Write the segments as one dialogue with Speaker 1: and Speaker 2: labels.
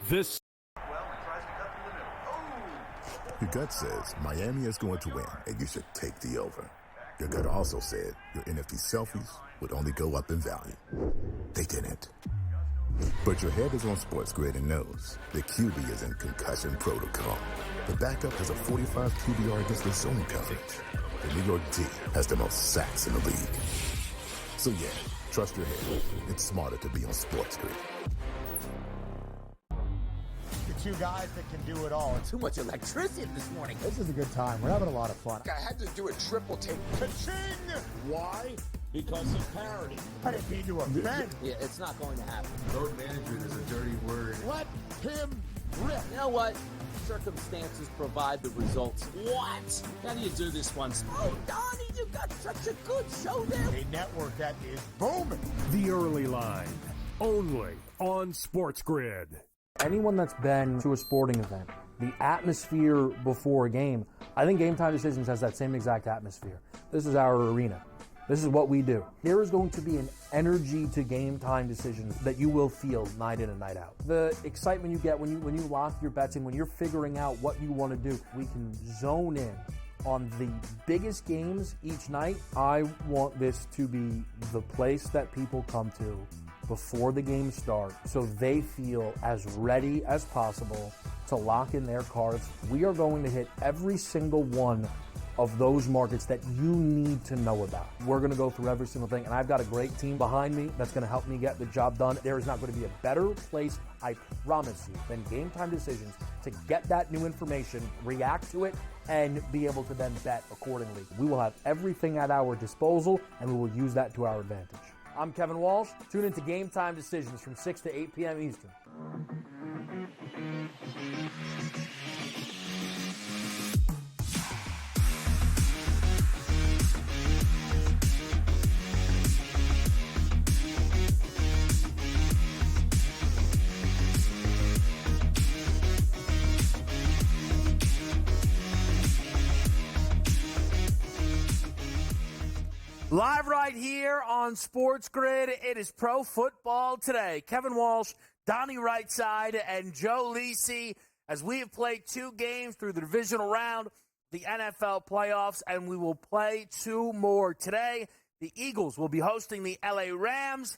Speaker 1: This.
Speaker 2: Your gut says Miami is going to win, and you should take the over. Your gut also said your NFT selfies would only go up in value. They didn't. But your head is on SportsGrid and knows the QB is in concussion protocol. The backup has a 45 QBR against the zone coverage. The New York D has the most sacks in the league. So yeah, trust your head. It's smarter to be on SportsGrid.
Speaker 3: Two guys that can do it all.
Speaker 4: Too much electricity this morning.
Speaker 3: This is a good time. We're having a lot of fun.
Speaker 4: I had to do a triple take.
Speaker 3: Ka-ching!
Speaker 1: Why? Because of parity.
Speaker 3: I didn't mean to offend.
Speaker 4: Yeah, it's not going to happen.
Speaker 5: Road management is a dirty word.
Speaker 3: Let him rip.
Speaker 4: You know what? Circumstances provide the results. What? How do you do this one? Oh, Donnie, you got such a good show there.
Speaker 3: A network that is booming.
Speaker 1: The early line. Only on SportsGrid.
Speaker 6: Anyone that's been to a sporting event, the atmosphere before a game, I think Game Time Decisions has that same exact atmosphere. This is our arena. This is what we do. There is going to be an energy to Game Time Decisions that you will feel night in and night out. The excitement you get when you lock your bets in, when you're figuring out what you want to do, we can zone in on the biggest games each night. I want this to be the place that people come to before the game starts, so they feel as ready as possible to lock in their cards. We are going to hit every single one of those markets that you need to know about. We're going to go through every single thing, and I've got a great team behind me that's going to help me get the job done. There is not going to be a better place, I promise you, than Game Time Decisions to get that new information, react to it, and be able to then bet accordingly. We will have everything at our disposal, and we will use that to our advantage. I'm Kevin Walsh. Tune into Game Time Decisions from 6 to 8 p.m. Eastern. Live right here on SportsGrid, it is Pro Football Today. Kevin Walsh, Donnie Rightside, and Joe Lisi, as we have played two games through the divisional round, the NFL playoffs, and we will play two more today. The Eagles will be hosting the LA Rams.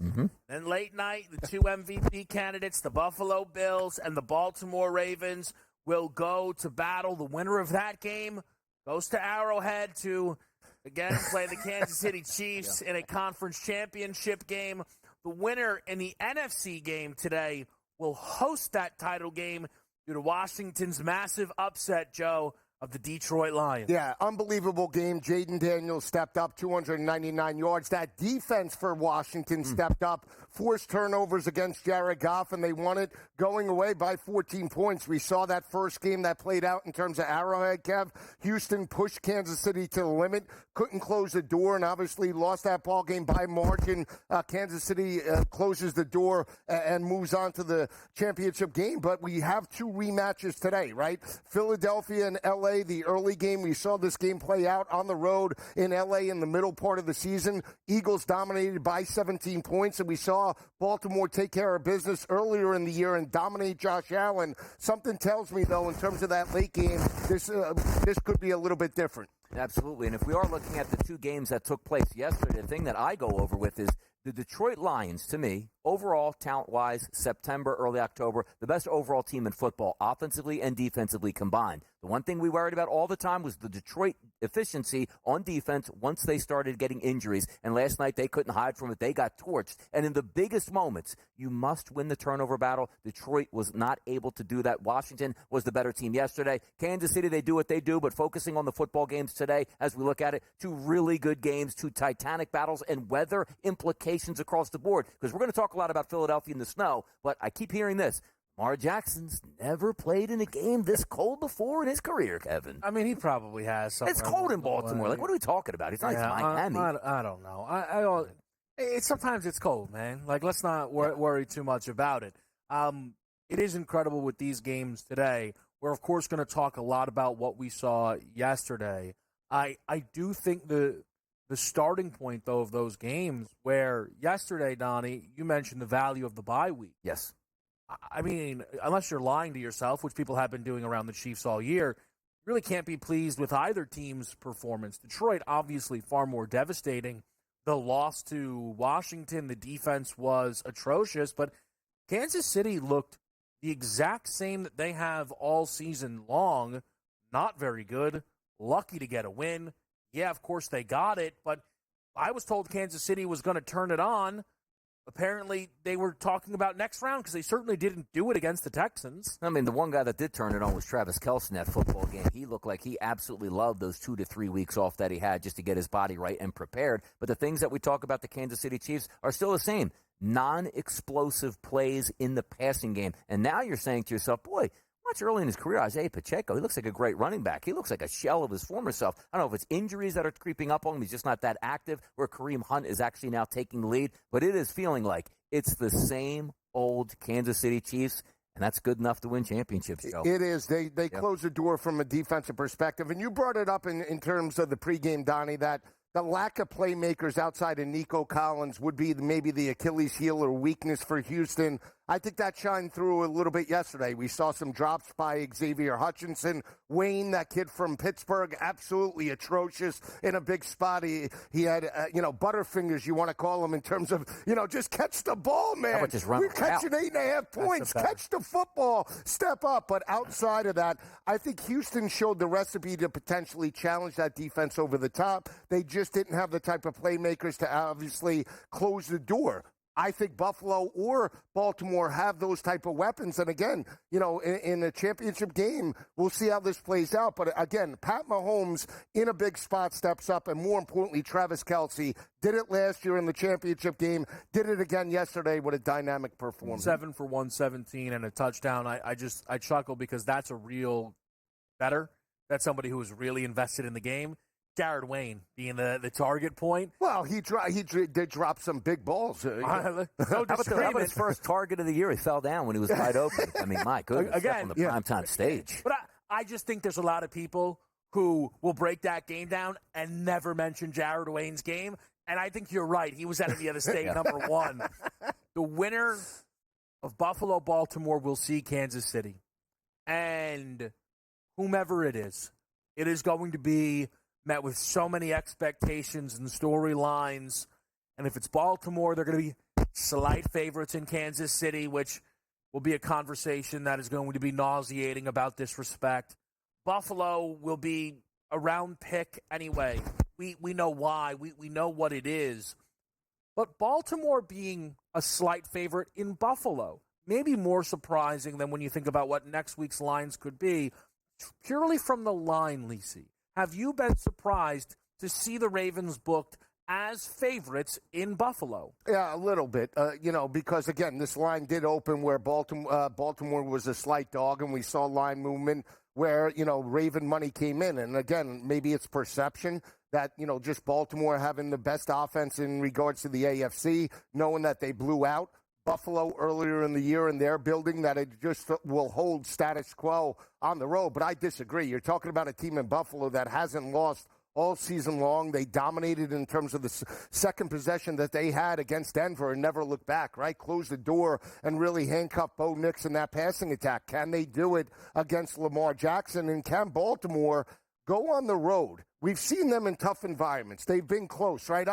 Speaker 6: Then late night, the two MVP candidates, the Buffalo Bills and the Baltimore Ravens, will go to battle. The winner of that game goes to Arrowhead to again, play the Kansas City Chiefs in a conference championship game. The winner in the NFC game today will host that title game due to Washington's massive upset, Joe, of the Detroit Lions.
Speaker 3: Yeah, unbelievable game. Jaden Daniels stepped up, 299 yards. That defense for Washington stepped up, forced turnovers against Jared Goff, and they won it going away by 14 points. We saw that first game that played out in terms of Arrowhead, Kev. Houston pushed Kansas City to the limit, couldn't close the door, and obviously lost that ball game by margin. Kansas City closes the door and moves on to the championship game. But we have two rematches today, right? Philadelphia and L.A. The early game, we saw this game play out on the road in L.A. in the middle part of the season. Eagles dominated by 17 points, and we saw Baltimore take care of business earlier in the year and dominate Josh Allen. Something tells me, though, in terms of that late game, this could be a little bit different.
Speaker 7: Absolutely, and if we are looking at the two games that took place yesterday, the thing that I go over with is the Detroit Lions, to me, overall, talent-wise, September, early October, the best overall team in football, offensively and defensively combined. The one thing we worried about all the time was the Detroit efficiency on defense once they started getting injuries. And last night, they couldn't hide from it. They got torched. And in the biggest moments, you must win the turnover battle. Detroit was not able to do that. Washington was the better team yesterday. Kansas City, they do what they do, but focusing on the football games today, as we look at it, two really good games, two titanic battles, and weather implications across the board. Because we're going to talk a lot about Philadelphia in the snow, but I keep hearing this. Lamar Jackson's never played in a game this cold before in his career, Kevin.
Speaker 6: I mean, he probably has.
Speaker 7: It's cold in Baltimore. Like, what are we talking about? It's not Miami.
Speaker 6: I don't know. Sometimes it's cold, man. Like, let's not worry too much about it. It is incredible with these games today. We're, of course, going to talk a lot about what we saw yesterday. I do think the starting point, though, of those games where yesterday, Donnie, you mentioned the value of the bye week.
Speaker 7: Yes.
Speaker 6: I mean, unless you're lying to yourself, which people have been doing around the Chiefs all year, you really can't be pleased with either team's performance. Detroit, obviously, far more devastating. The loss to Washington, the defense was atrocious, but Kansas City looked the exact same that they have all season long. Not very good. Lucky to get a win. Yeah, of course they got it, but I was told Kansas City was going to turn it on. Apparently, they were talking about next round because they certainly didn't do it against the Texans.
Speaker 7: I mean, the one guy that did turn it on was Travis Kelce in that football game. He looked like he absolutely loved those 2 to 3 weeks off that he had just to get his body right and prepared. But the things that we talk about the Kansas City Chiefs are still the same. Non-explosive plays in the passing game. And now you're saying to yourself, boy, watch early in his career, Isaiah Pacheco. He looks like a great running back. He looks like a shell of his former self. I don't know if it's injuries that are creeping up on him. He's just not that active, where Kareem Hunt is actually now taking the lead. But it is feeling like it's the same old Kansas City Chiefs, and that's good enough to win championships, Joe.
Speaker 3: It is. They close the door from a defensive perspective. And you brought it up in terms of the pregame, Donnie, that the lack of playmakers outside of Nico Collins would be maybe the Achilles heel or weakness for Houston. I think that shined through a little bit yesterday. We saw some drops by Xavier Hutchinson. Wayne, that kid from Pittsburgh, absolutely atrocious in a big spot. He had, butterfingers, you want to call him, in terms of, just catch the ball, man. We're catching 8.5 points. Catch the football. Step up. But outside of that, I think Houston showed the recipe to potentially challenge that defense over the top. They just didn't have the type of playmakers to obviously close the door. I think Buffalo or Baltimore have those type of weapons. And again, in a championship game, we'll see how this plays out. But again, Pat Mahomes in a big spot steps up. And more importantly, Travis Kelce did it last year in the championship game, did it again yesterday with a dynamic performance.
Speaker 6: 7 for 117 and a touchdown. I chuckle because that's a real better. That's somebody who was really invested in the game. Jared Wayne being the target point.
Speaker 3: Well, he did drop some big balls.
Speaker 7: How about his first target of the year? He fell down when he was wide open. I mean, my goodness, again, on the primetime stage.
Speaker 6: But I just think there's a lot of people who will break that game down and never mention Jared Wayne's game. And I think you're right. He was enemy of the state, number one. The winner of Buffalo-Baltimore will see Kansas City. And whomever it is going to be met with so many expectations and storylines. And if it's Baltimore, they're going to be slight favorites in Kansas City, which will be a conversation that is going to be nauseating about disrespect. Buffalo will be a round pick anyway. We know why. We know what it is. But Baltimore being a slight favorite in Buffalo may be more surprising than when you think about what next week's lines could be, purely from the line, Lisi. Have you been surprised to see the Ravens booked as favorites in Buffalo?
Speaker 3: Yeah, a little bit, because, again, this line did open where Baltimore was a slight dog, and we saw line movement where, Raven money came in. And, again, maybe it's perception that, just Baltimore having the best offense in regards to the AFC, knowing that they blew out Buffalo earlier in the year in their building, that it just will hold status quo on the road. But I disagree. You're talking about a team in Buffalo that hasn't lost all season long. They dominated in terms of the second possession that they had against Denver and never looked back, right? Closed the door and really handcuffed Bo Nix in that passing attack. Can they do it against Lamar Jackson? And can Baltimore go on the road? We've seen them in tough environments. They've been close, right?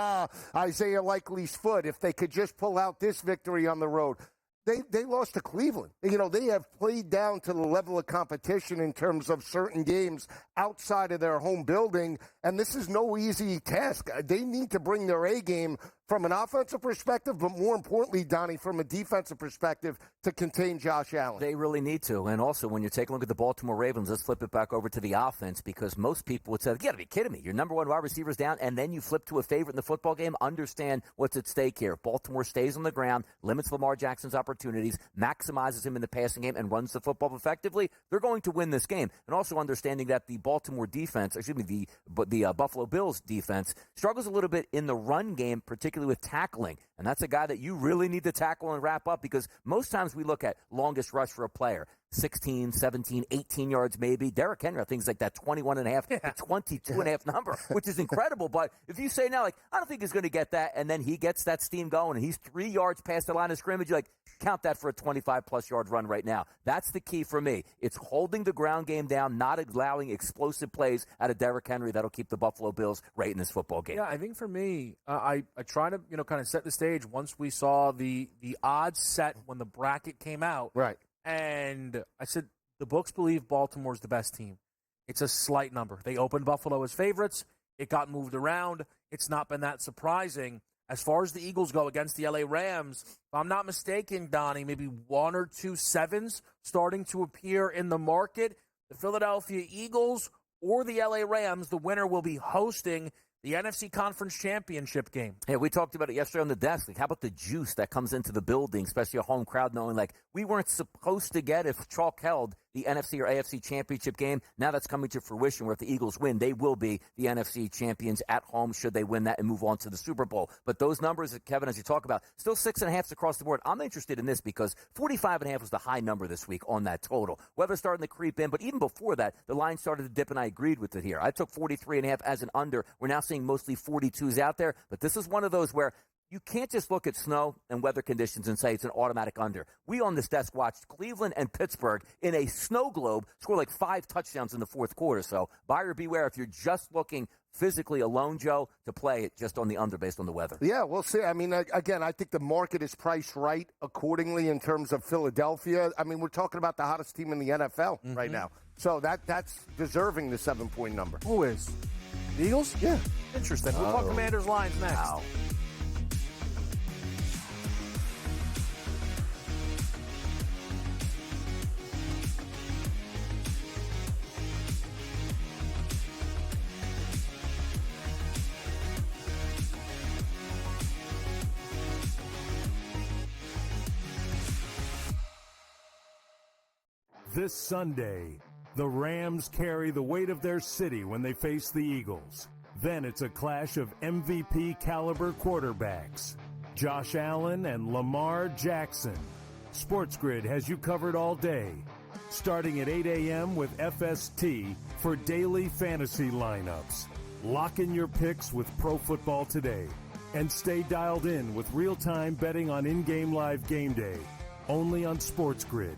Speaker 3: Isaiah Likely's foot, if they could just pull out this victory on the road. They lost to Cleveland. They have played down to the level of competition in terms of certain games outside of their home building, and this is no easy task. They need to bring their A game from an offensive perspective, but more importantly, Donnie, from a defensive perspective to contain Josh Allen.
Speaker 7: They really need to. And also, when you're taking a look at the Baltimore Ravens, let's flip it back over to the offense, because most people would say, you got to be kidding me. Your number one wide receiver's down, and then you flip to a favorite in the football game. Understand what's at stake here. Baltimore stays on the ground, limits Lamar Jackson's opportunities, maximizes him in the passing game, and runs the football effectively. They're going to win this game. And also understanding that the Baltimore defense, the Buffalo Bills defense, struggles a little bit in the run game, particularly with tackling. And that's a guy that you really need to tackle and wrap up, because most times we look at longest rush for a player, 16, 17, 18 yards maybe. Derrick Henry, things like that 21 and a half, 22 and a half number, which is incredible. But if you say now, I don't think he's going to get that, and then he gets that steam going, and he's 3 yards past the line of scrimmage, you're like, count that for a 25-plus yard run right now. That's the key for me. It's holding the ground game down, not allowing explosive plays out of Derrick Henry that'll keep the Buffalo Bills right in this football game.
Speaker 6: Yeah, I think for me, I try to kind of set the stage once we saw the odds set when the bracket came out.
Speaker 3: Right.
Speaker 6: And I said the books believe Baltimore's the best team. It's a slight number. They opened Buffalo as favorites. It got moved around. It's not been that surprising. As far as the Eagles go against the LA Rams, if I'm not mistaken, Donnie, maybe 1 or 2 sevens starting to appear in the market. The Philadelphia Eagles or the LA Rams, the winner will be hosting the NFC Conference Championship game.
Speaker 7: Yeah, we talked about it yesterday on the desk. Like, how about the juice that comes into the building, especially a home crowd, knowing like we weren't supposed to get, if chalk held, the NFC or AFC Championship game. Now that's coming to fruition where if the Eagles win, they will be the NFC champions at home should they win that and move on to the Super Bowl. But those numbers, Kevin, as you talk about, still 6.5 across the board. I'm interested in this because 45.5 was the high number this week on that total. Weather starting to creep in, but even before that, the line started to dip, and I agreed with it here. I took 43.5 as an under. We're now seeing mostly 42s out there, but this is one of those where you can't just look at snow and weather conditions and say it's an automatic under. We on this desk watched Cleveland and Pittsburgh in a snow globe score like 5 touchdowns in the fourth quarter. So buyer beware if you're just looking physically alone, Joe, to play it just on the under based on the weather.
Speaker 3: Yeah, we'll see. I mean, again, I think the market is priced right accordingly in terms of Philadelphia. I mean, we're talking about the hottest team in the NFL right now. So that's deserving the 7-point number.
Speaker 6: Who is? The Eagles?
Speaker 3: Yeah.
Speaker 6: Interesting. We'll talk Commanders lines next.
Speaker 7: Wow.
Speaker 1: This Sunday, the Rams carry the weight of their city when they face the Eagles. Then it's a clash of MVP caliber quarterbacks, Josh Allen and Lamar Jackson. SportsGrid has you covered all day, starting at 8 a.m. with FST for daily fantasy lineups. Lock in your picks with Pro Football Today and stay dialed in with real-time betting on in-game live game day, only on SportsGrid.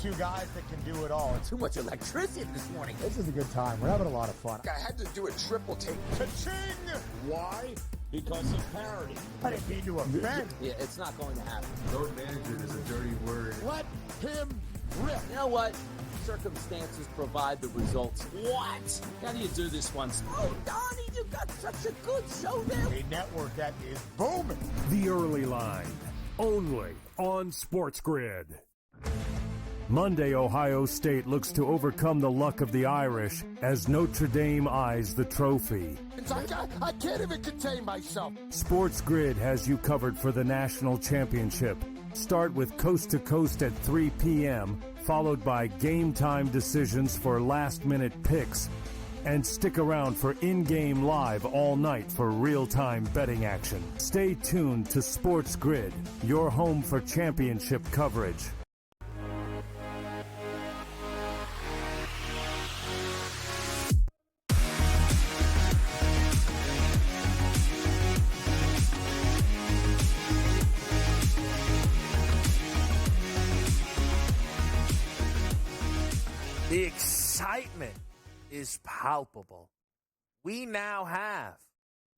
Speaker 8: Two guys that can do it all.
Speaker 4: Too much electricity this morning.
Speaker 8: This is a good time. We're having a lot of fun.
Speaker 4: I had to do a triple take.
Speaker 8: Ka-ching!
Speaker 4: Why? Because of parity.
Speaker 8: I didn't mean to offend.
Speaker 4: Yeah, it's not going to happen.
Speaker 5: Load management is a dirty word.
Speaker 8: Let him rip.
Speaker 4: You know what? Circumstances provide the results. What? How do you do this one? Oh, Donnie, you got such a good show there.
Speaker 8: A network that is booming.
Speaker 1: The Early Line, only on SportsGrid. Monday, Ohio State looks to overcome the luck of the Irish as Notre Dame eyes the trophy.
Speaker 8: I can't even contain myself.
Speaker 1: SportsGrid has you covered for the national championship. Start with Coast to Coast at 3 p.m., followed by game time decisions for last-minute picks. And stick around for in-game live all night for real-time betting action. Stay tuned to SportsGrid, your home for championship coverage.
Speaker 6: The excitement is palpable. We now have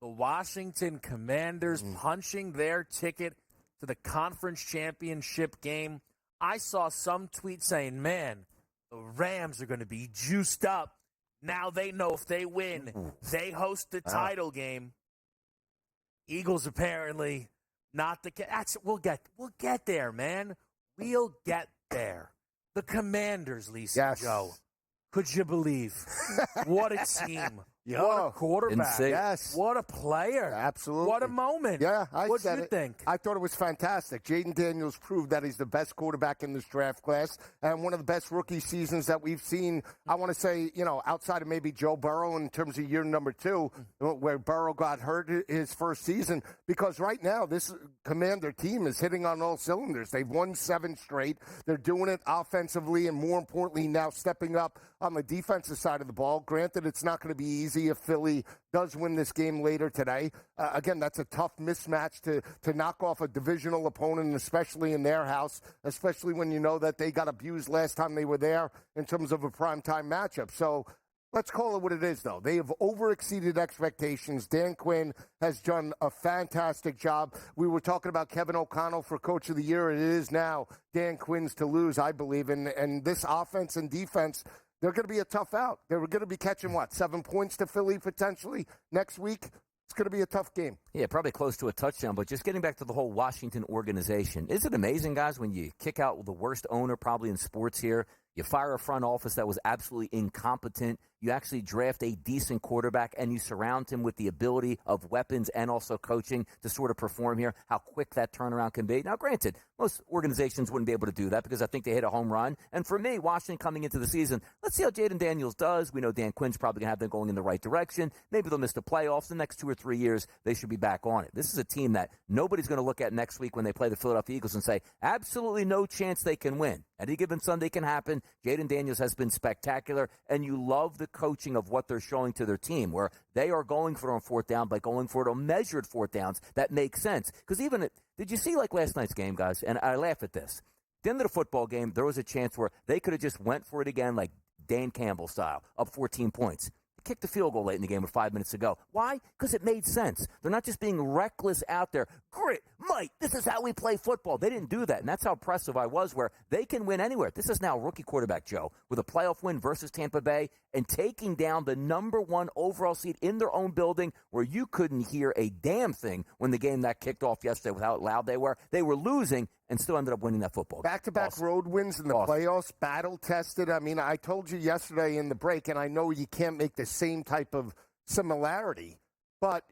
Speaker 6: the Washington Commanders punching their ticket to the conference championship game. I saw some tweet saying, man, the Rams are going to be juiced up. Now they know if they win, they host the title game. Eagles apparently not the case. We'll get there, man. We'll get there. The Commanders, Lisa,
Speaker 3: yes.
Speaker 6: Joe. Could you believe? What a team.
Speaker 3: Yeah.
Speaker 6: What a quarterback.
Speaker 3: Yes.
Speaker 6: What a player.
Speaker 3: Absolutely.
Speaker 6: What a moment.
Speaker 3: Yeah,
Speaker 6: What'd you think?
Speaker 3: I thought it was fantastic. Jaden Daniels proved that he's the best quarterback in this draft class and one of the best rookie seasons that we've seen, I want to say, outside of maybe Joe Burrow in terms of year number 2, where Burrow got hurt his first season. Because right now, this Commander team is hitting on all cylinders. They've won 7 straight. They're doing it offensively and, more importantly, now stepping up on the defensive side of the ball. Granted, it's not going to be easy if Philly does win this game later today. Again, that's a tough mismatch to knock off a divisional opponent, especially in their house, especially when you know that they got abused last time they were there in terms of a primetime matchup. So let's call it what it is, though. They have overexceeded expectations. Dan Quinn has done a fantastic job. We were talking about Kevin O'Connell for Coach of the Year. It is now Dan Quinn's to lose, I believe. And this offense and defense, they're going to be a tough out. They're going to be catching, 7 points to Philly potentially next week? It's going to be a tough game.
Speaker 7: Yeah, probably close to a touchdown, but just getting back to the whole Washington organization. Is it amazing, guys, when you kick out the worst owner probably in sports here, you fire a front office that was absolutely incompetent, you actually draft a decent quarterback, and you surround him with the ability of weapons and also coaching to sort of perform here, how quick that turnaround can be. Now, granted, most organizations wouldn't be able to do that because I think they hit a home run. And for me, Washington coming into the season, let's see how Jaden Daniels does. We know Dan Quinn's probably going to have them going in the right direction. Maybe they'll miss the playoffs. The next 2 or 3 years, they should be back on it. This is a team that nobody's going to look at next week when they play the Philadelphia Eagles and say, absolutely no chance they can win. Any given Sunday can happen. Jaden Daniels has been spectacular, and you love the coaching of what they're showing to their team, where they are going for it on 4th down by going for it on measured 4th downs. That makes sense. Because did you see last night's game, guys? And I laugh at this. At the end of the football game, there was a chance where they could have just went for it again, like Dan Campbell style, up 14 points. Kicked the field goal late in the game with 5 minutes to go. Why? Because it made sense. They're not just being reckless out there. Grit, might, this is how we play football. They didn't do that, and that's how impressive I was, where they can win anywhere. This is now rookie quarterback Joe with a playoff win versus Tampa Bay and taking down the number 1 overall seed in their own building, where you couldn't hear a damn thing when the game that kicked off yesterday with how loud they were. They were losing and still ended up winning that football game.
Speaker 3: Back-to-back road wins in the playoffs, battle-tested. I mean, I told you yesterday in the break, and I know you can't make the same type of similarity, but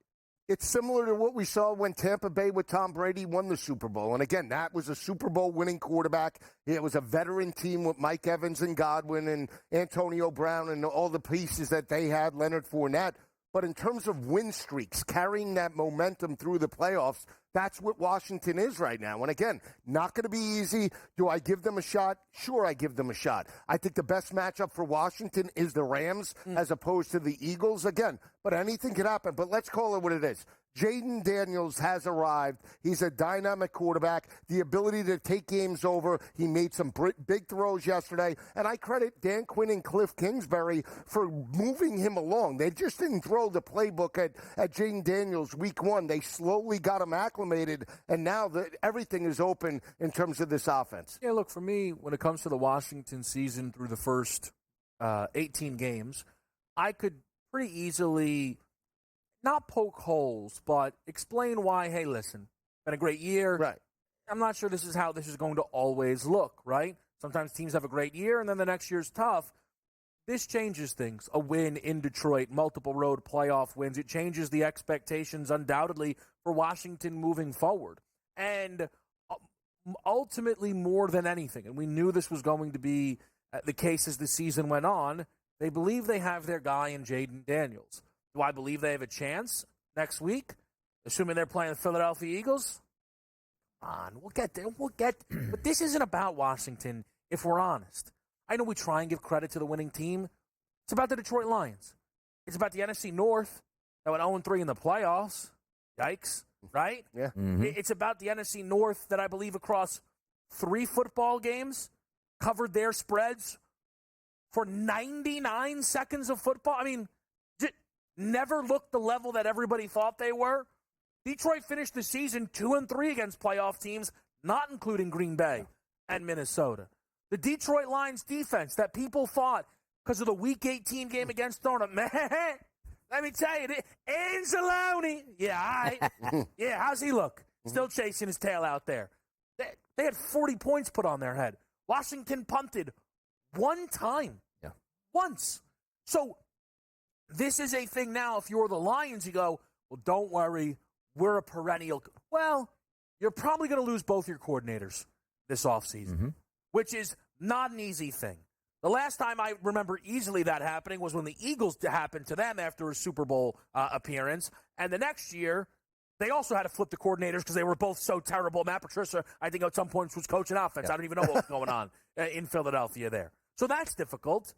Speaker 3: it's similar to what we saw when Tampa Bay with Tom Brady won the Super Bowl. And again, that was a Super Bowl winning quarterback. It was a veteran team with Mike Evans and Godwin and Antonio Brown and all the pieces that they had, Leonard Fournette. But in terms of win streaks, carrying that momentum through the playoffs, that's what Washington is right now. And again, not going to be easy. Do I give them a shot? Sure, I give them a shot. I think the best matchup for Washington is the Rams as opposed to the Eagles. Again, but anything could happen. But let's call it what it is. Jaden Daniels has arrived. He's a dynamic quarterback. The ability to take games over. He made some big throws yesterday. And I credit Dan Quinn and Cliff Kingsbury for moving him along. They just didn't throw the playbook at Jaden Daniels week 1. They slowly got him acclimated, and now everything is open in terms of this offense.
Speaker 6: Yeah, look, for me, when it comes to the Washington season through the first 18 games, I could pretty easily not poke holes, but explain why, hey, listen, been a great year.
Speaker 3: Right.
Speaker 6: I'm not sure this is how this is going to always look, right? Sometimes teams have a great year, and then the next year's tough. This changes things. A win in Detroit, multiple road playoff wins. It changes the expectations, undoubtedly, for Washington moving forward. And ultimately, more than anything, and we knew this was going to be the case as the season went on, they believe they have their guy in Jaden Daniels. Do I believe they have a chance next week, assuming they're playing the Philadelphia Eagles? Come on, we'll get there. But this isn't about Washington, if we're honest. I know we try and give credit to the winning team. It's about the Detroit Lions. It's about the NFC North that went 0-3 in the playoffs. Yikes, right?
Speaker 3: Yeah.
Speaker 7: Mm-hmm.
Speaker 6: It's about the NFC North that I believe across 3 football games covered their spreads for 99 seconds of football. I mean, never looked the level that everybody thought they were. Detroit finished the season 2-3 against playoff teams, not including Green Bay and Minnesota. The Detroit Lions defense that people thought, because of the Week 18 game against Donnie, man, let me tell you, Anzalone. Yeah, all right. Yeah, how's he look? Still chasing his tail out there. They had 40 points put on their head. Washington punted 1 time.
Speaker 7: Yeah.
Speaker 6: Once. So this is a thing now. If you're the Lions, you go, well, don't worry, we're a perennial. Well, you're probably going to lose both your coordinators this offseason, which is not an easy thing. The last time I remember easily that happening was when the Eagles happened to them after a Super Bowl appearance. And the next year, they also had to flip the coordinators because they were both so terrible. Matt Patricia, I think at some points, was coaching offense. I don't even know what was going on in Philadelphia there. So that's difficult.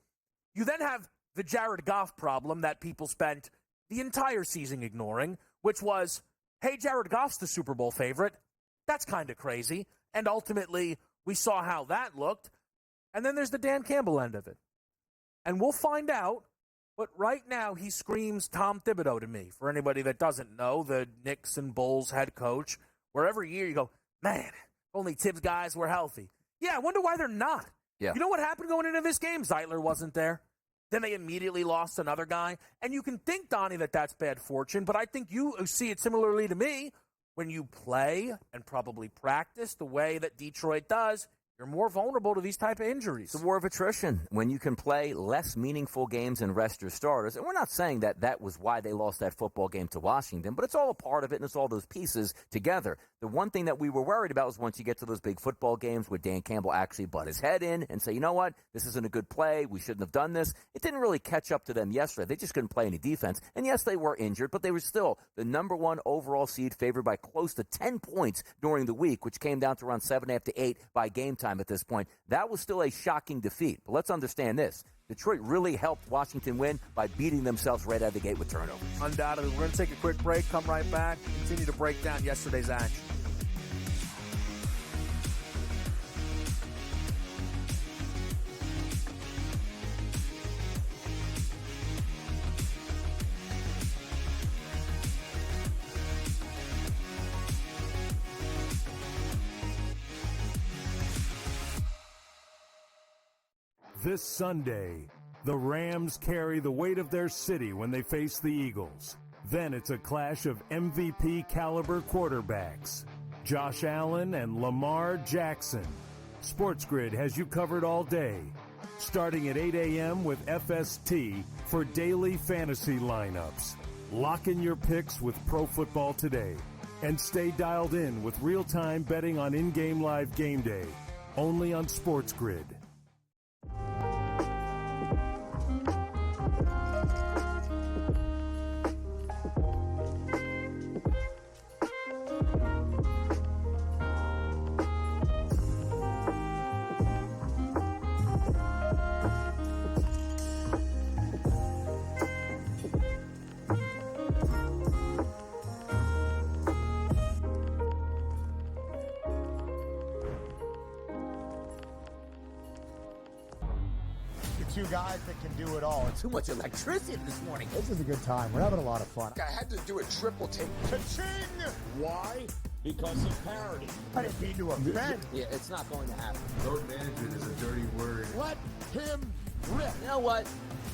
Speaker 6: You then have the Jared Goff problem that people spent the entire season ignoring, which was, hey, Jared Goff's the Super Bowl favorite. That's kind of crazy. And ultimately, we saw how that looked. And then there's the Dan Campbell end of it. And we'll find out. But right now, he screams Tom Thibodeau to me. For anybody that doesn't know, the Knicks and Bulls head coach, where every year you go, man, if only Tibbs guys were healthy. Yeah, I wonder why they're not.
Speaker 7: Yeah.
Speaker 6: You know what happened going into this game? Zeitler wasn't there. Then they immediately lost another guy. And you can think, Donnie, that that's bad fortune, but I think you see it similarly to me. When you play and probably practice the way that Detroit does, you're more vulnerable to these type of injuries.
Speaker 7: It's a war of attrition when you can play less meaningful games and rest your starters. And we're not saying that that was why they lost that football game to Washington, but it's all a part of it, and it's all those pieces together. The one thing that we were worried about was once you get to those big football games where Dan Campbell actually butt his head in and say, you know what, this isn't a good play, we shouldn't have done this. It didn't really catch up to them yesterday. They just couldn't play any defense. And yes, they were injured, but they were still the number one overall seed, favored by close to 10 points during the week, which came down to around 7.5 to 8 by game time at this point. That was still a shocking defeat. But let's understand this. Detroit really helped Washington win by beating themselves right out of the gate with turnovers.
Speaker 6: Undoubtedly. We're going to take a quick break, come right back, continue to break down yesterday's action.
Speaker 1: This Sunday, the Rams carry the weight of their city when they face the Eagles. Then it's a clash of MVP caliber quarterbacks, Josh Allen and Lamar Jackson. SportsGrid has you covered all day, starting at 8 a.m. with FST for daily fantasy lineups. Lock in your picks with Pro Football Today and stay dialed in with real-time betting on in-game live game day, only on SportsGrid.
Speaker 8: Two guys that can do it all.
Speaker 4: Too much electricity this morning.
Speaker 8: This is a good time. We're having a lot of fun.
Speaker 3: I had to do a triple take.
Speaker 8: Ka-ching!
Speaker 3: Why?
Speaker 4: Because of parity.
Speaker 8: I didn't mean to offend.
Speaker 4: Yeah, it's not going to happen.
Speaker 5: Load management is a dirty word.
Speaker 8: Let him rip.
Speaker 4: You know what?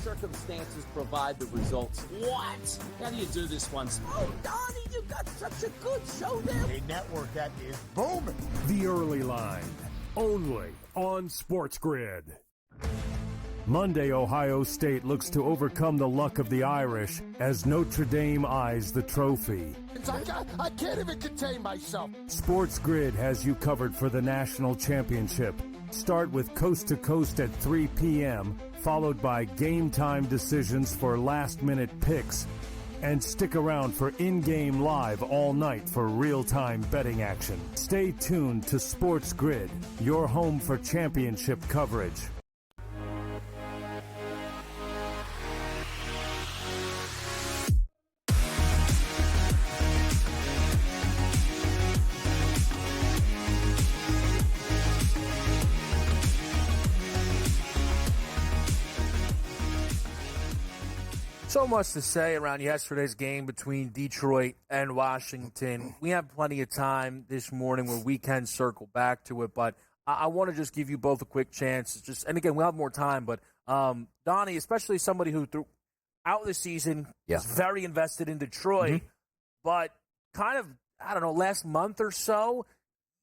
Speaker 4: Circumstances provide the results. What? How do you do this one? Oh, Donnie, you got such a good show there.
Speaker 8: A network that is booming.
Speaker 1: The Early Line, only on SportsGrid. Monday, Ohio State looks to overcome the luck of the Irish as Notre Dame eyes the trophy.
Speaker 8: I can't even contain myself.
Speaker 1: SportsGrid has you covered for the national championship. Start with Coast to Coast at 3 p.m., followed by game time decisions for last-minute picks. And stick around for in-game live all night for real-time betting action. Stay tuned to SportsGrid, your home for championship coverage.
Speaker 6: So much to say around yesterday's game between Detroit and Washington. We have plenty of time this morning where we can circle back to it, but I want to just give you both a quick chance. And again, we'll have more time, but Donnie, especially somebody who throughout the season is very invested in Detroit, but kind of, I don't know, last month or so,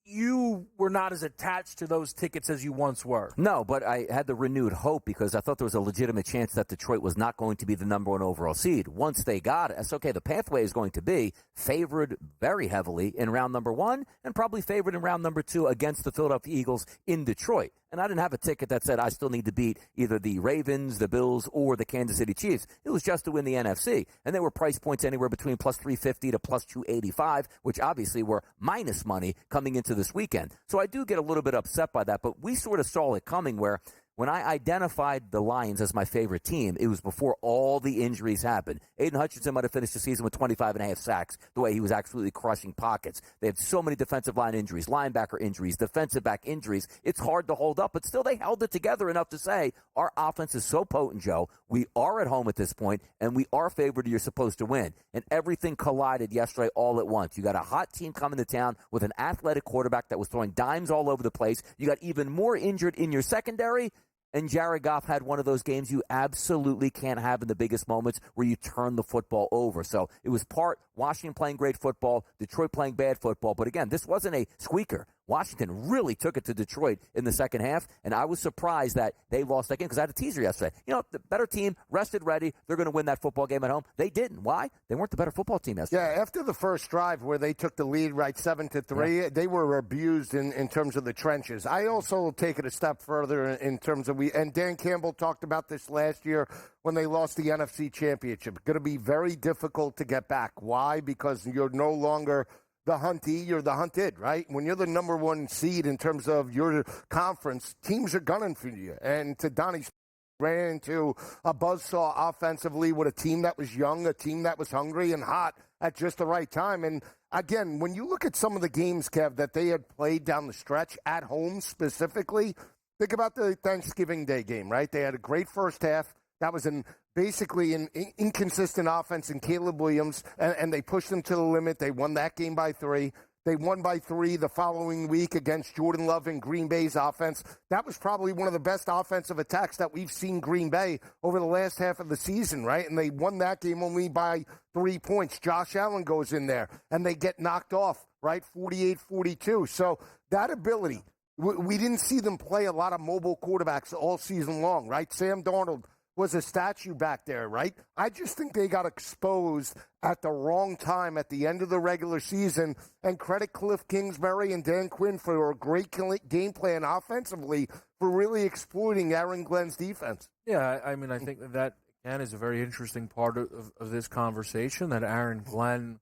Speaker 6: you were not as attached to those tickets as you once were.
Speaker 7: No, but I had the renewed hope because I thought there was a legitimate chance that Detroit was not going to be the number one overall seed. Once they got it, it's okay. The pathway is going to be favored very heavily in round number 1 and probably favored in round number 2 against the Philadelphia Eagles in Detroit. And I didn't have a ticket that said I still need to beat either the Ravens, the Bills, or the Kansas City Chiefs. It was just to win the NFC. And there were price points anywhere between plus 350 to plus 285, which obviously were minus money coming into this weekend. So I do get a little bit upset by that, but we sort of saw it coming where when I identified the Lions as my favorite team, it was before all the injuries happened. Aiden Hutchinson might have finished the season with 25.5 sacks, the way he was absolutely crushing pockets. They had so many defensive line injuries, linebacker injuries, defensive back injuries. It's hard to hold up, but still they held it together enough to say, our offense is so potent, Joe. We are at home at this point, and we are favored. You're supposed to win. And everything collided yesterday all at once. You got a hot team coming to town with an athletic quarterback that was throwing dimes all over the place. You got even more injured in your secondary. And Jared Goff had one of those games you absolutely can't have in the biggest moments where you turn the football over. So it was part Washington playing great football, Detroit playing bad football. But again, this wasn't a squeaker. Washington really took it to Detroit in the second half, and I was surprised that they lost that game because I had a teaser yesterday. You know, the better team, rested, ready, they're going to win that football game at home. They didn't. Why? They weren't the better football team yesterday.
Speaker 3: Yeah, after the first drive where they took the lead, right, 7-3, they were abused in terms of the trenches. I also take it a step further in terms of and Dan Campbell talked about this last year when they lost the NFC Championship. Going to be very difficult to get back. Why? Because you're no longer the huntee, you're the hunted, right? When you're the number one seed in terms of your conference, teams are gunning for you. And to Donnie's ran into a buzzsaw offensively with a team that was young, a team that was hungry and hot at just the right time. And again, when you look at some of the games, Kev, that they had played down the stretch at home specifically, think about the Thanksgiving Day game, right? They had a great first half. That was basically an inconsistent offense in Caleb Williams, and they pushed them to the limit. They won that game by 3. They won by 3 the following week against Jordan Love and Green Bay's offense. That was probably one of the best offensive attacks that we've seen Green Bay over the last half of the season, right? And they won that game only by 3 points. Josh Allen goes in there, and they get knocked off, right, 48-42. So that ability, we didn't see them play a lot of mobile quarterbacks all season long, right? Sam Darnold was a statue back there, right? I just think they got exposed at the wrong time at the end of the regular season, and credit Cliff Kingsbury and Dan Quinn for a great game plan offensively for really exploiting Aaron Glenn's defense.
Speaker 6: Yeah, I mean, I think that, again, is a very interesting part of this conversation, that Aaron Glenn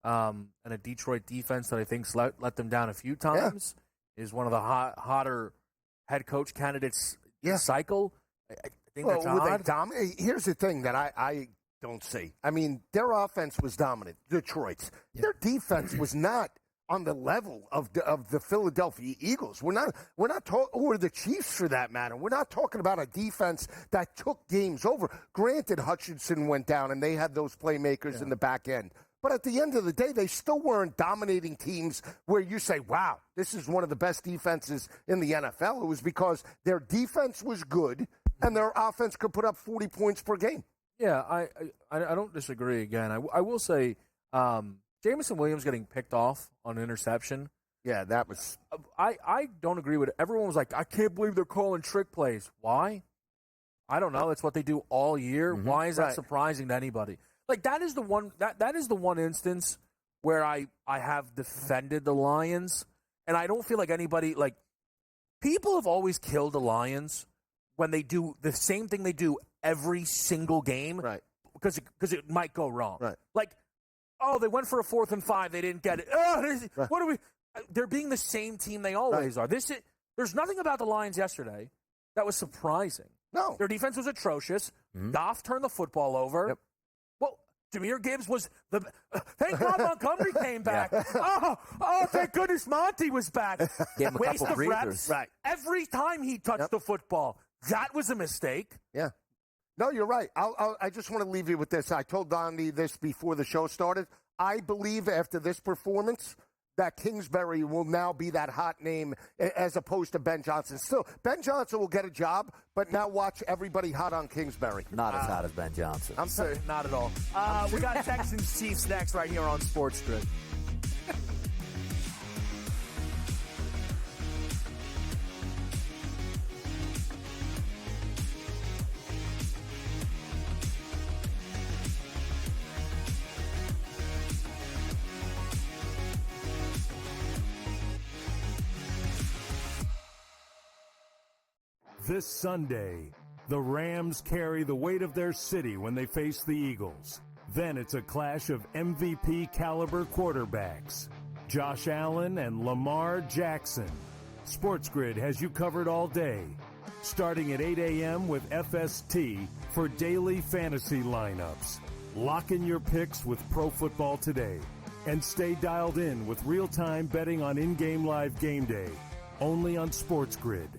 Speaker 6: and a Detroit defense that I think's let them down a few times is one of the hotter head coach candidates cycle. I think that's odd.
Speaker 3: Here's the thing that I don't see. I mean, their offense was dominant, Detroit's. Yeah. Their defense was not on the level of the Philadelphia Eagles. We're not talking, or the Chiefs for that matter. We're not talking about a defense that took games over. Granted, Hutchinson went down, and they had those playmakers in the back end. But at the end of the day, they still weren't dominating teams where you say, wow, this is one of the best defenses in the NFL. It was because their defense was good and their offense could put up 40 points per game.
Speaker 6: Yeah, I don't disagree again. I will say Jameson Williams getting picked off on an interception.
Speaker 3: Yeah, that was...
Speaker 6: I don't agree with it. Everyone was like, I can't believe they're calling trick plays. Why? I don't know. That's what they do all year. Mm-hmm. Why is that surprising to anybody? Like, that is the one instance where I have defended the Lions, and I don't feel like anybody, like, people have always killed the Lions when they do the same thing they do every single game,
Speaker 3: right? Because
Speaker 6: it might go wrong,
Speaker 3: right?
Speaker 6: Like, oh, they went for a 4th and 5, they didn't get it. What are we? They're being the same team they always are. There's nothing about the Lions yesterday that was surprising.
Speaker 3: No,
Speaker 6: their defense was atrocious. Mm-hmm. Goff turned the football over. Yep. Well, Jahmyr Gibbs was the. Thank God Montgomery came back. Oh, thank goodness Monty was back.
Speaker 7: Waste of reps.
Speaker 3: Right.
Speaker 6: Every time he touched the football, that was a mistake.
Speaker 3: Yeah. No, you're right. I just want to leave you with this. I told Donnie this before the show started. I believe after this performance that Kingsbury will now be that hot name as opposed to Ben Johnson. Still, Ben Johnson will get a job, but now watch everybody hot on Kingsbury.
Speaker 7: Not as hot as Ben Johnson.
Speaker 6: I'm sorry, not at all. We got Texans Chiefs next right here on SportsGrid.
Speaker 1: This Sunday, the Rams carry the weight of their city when they face the Eagles. Then it's a clash of MVP caliber quarterbacks, Josh Allen and Lamar Jackson. SportsGrid has you covered all day, starting at 8 a.m. with FST for daily fantasy lineups. Lock in your picks with Pro Football Today and stay dialed in with real-time betting on in-game live game day, only on SportsGrid.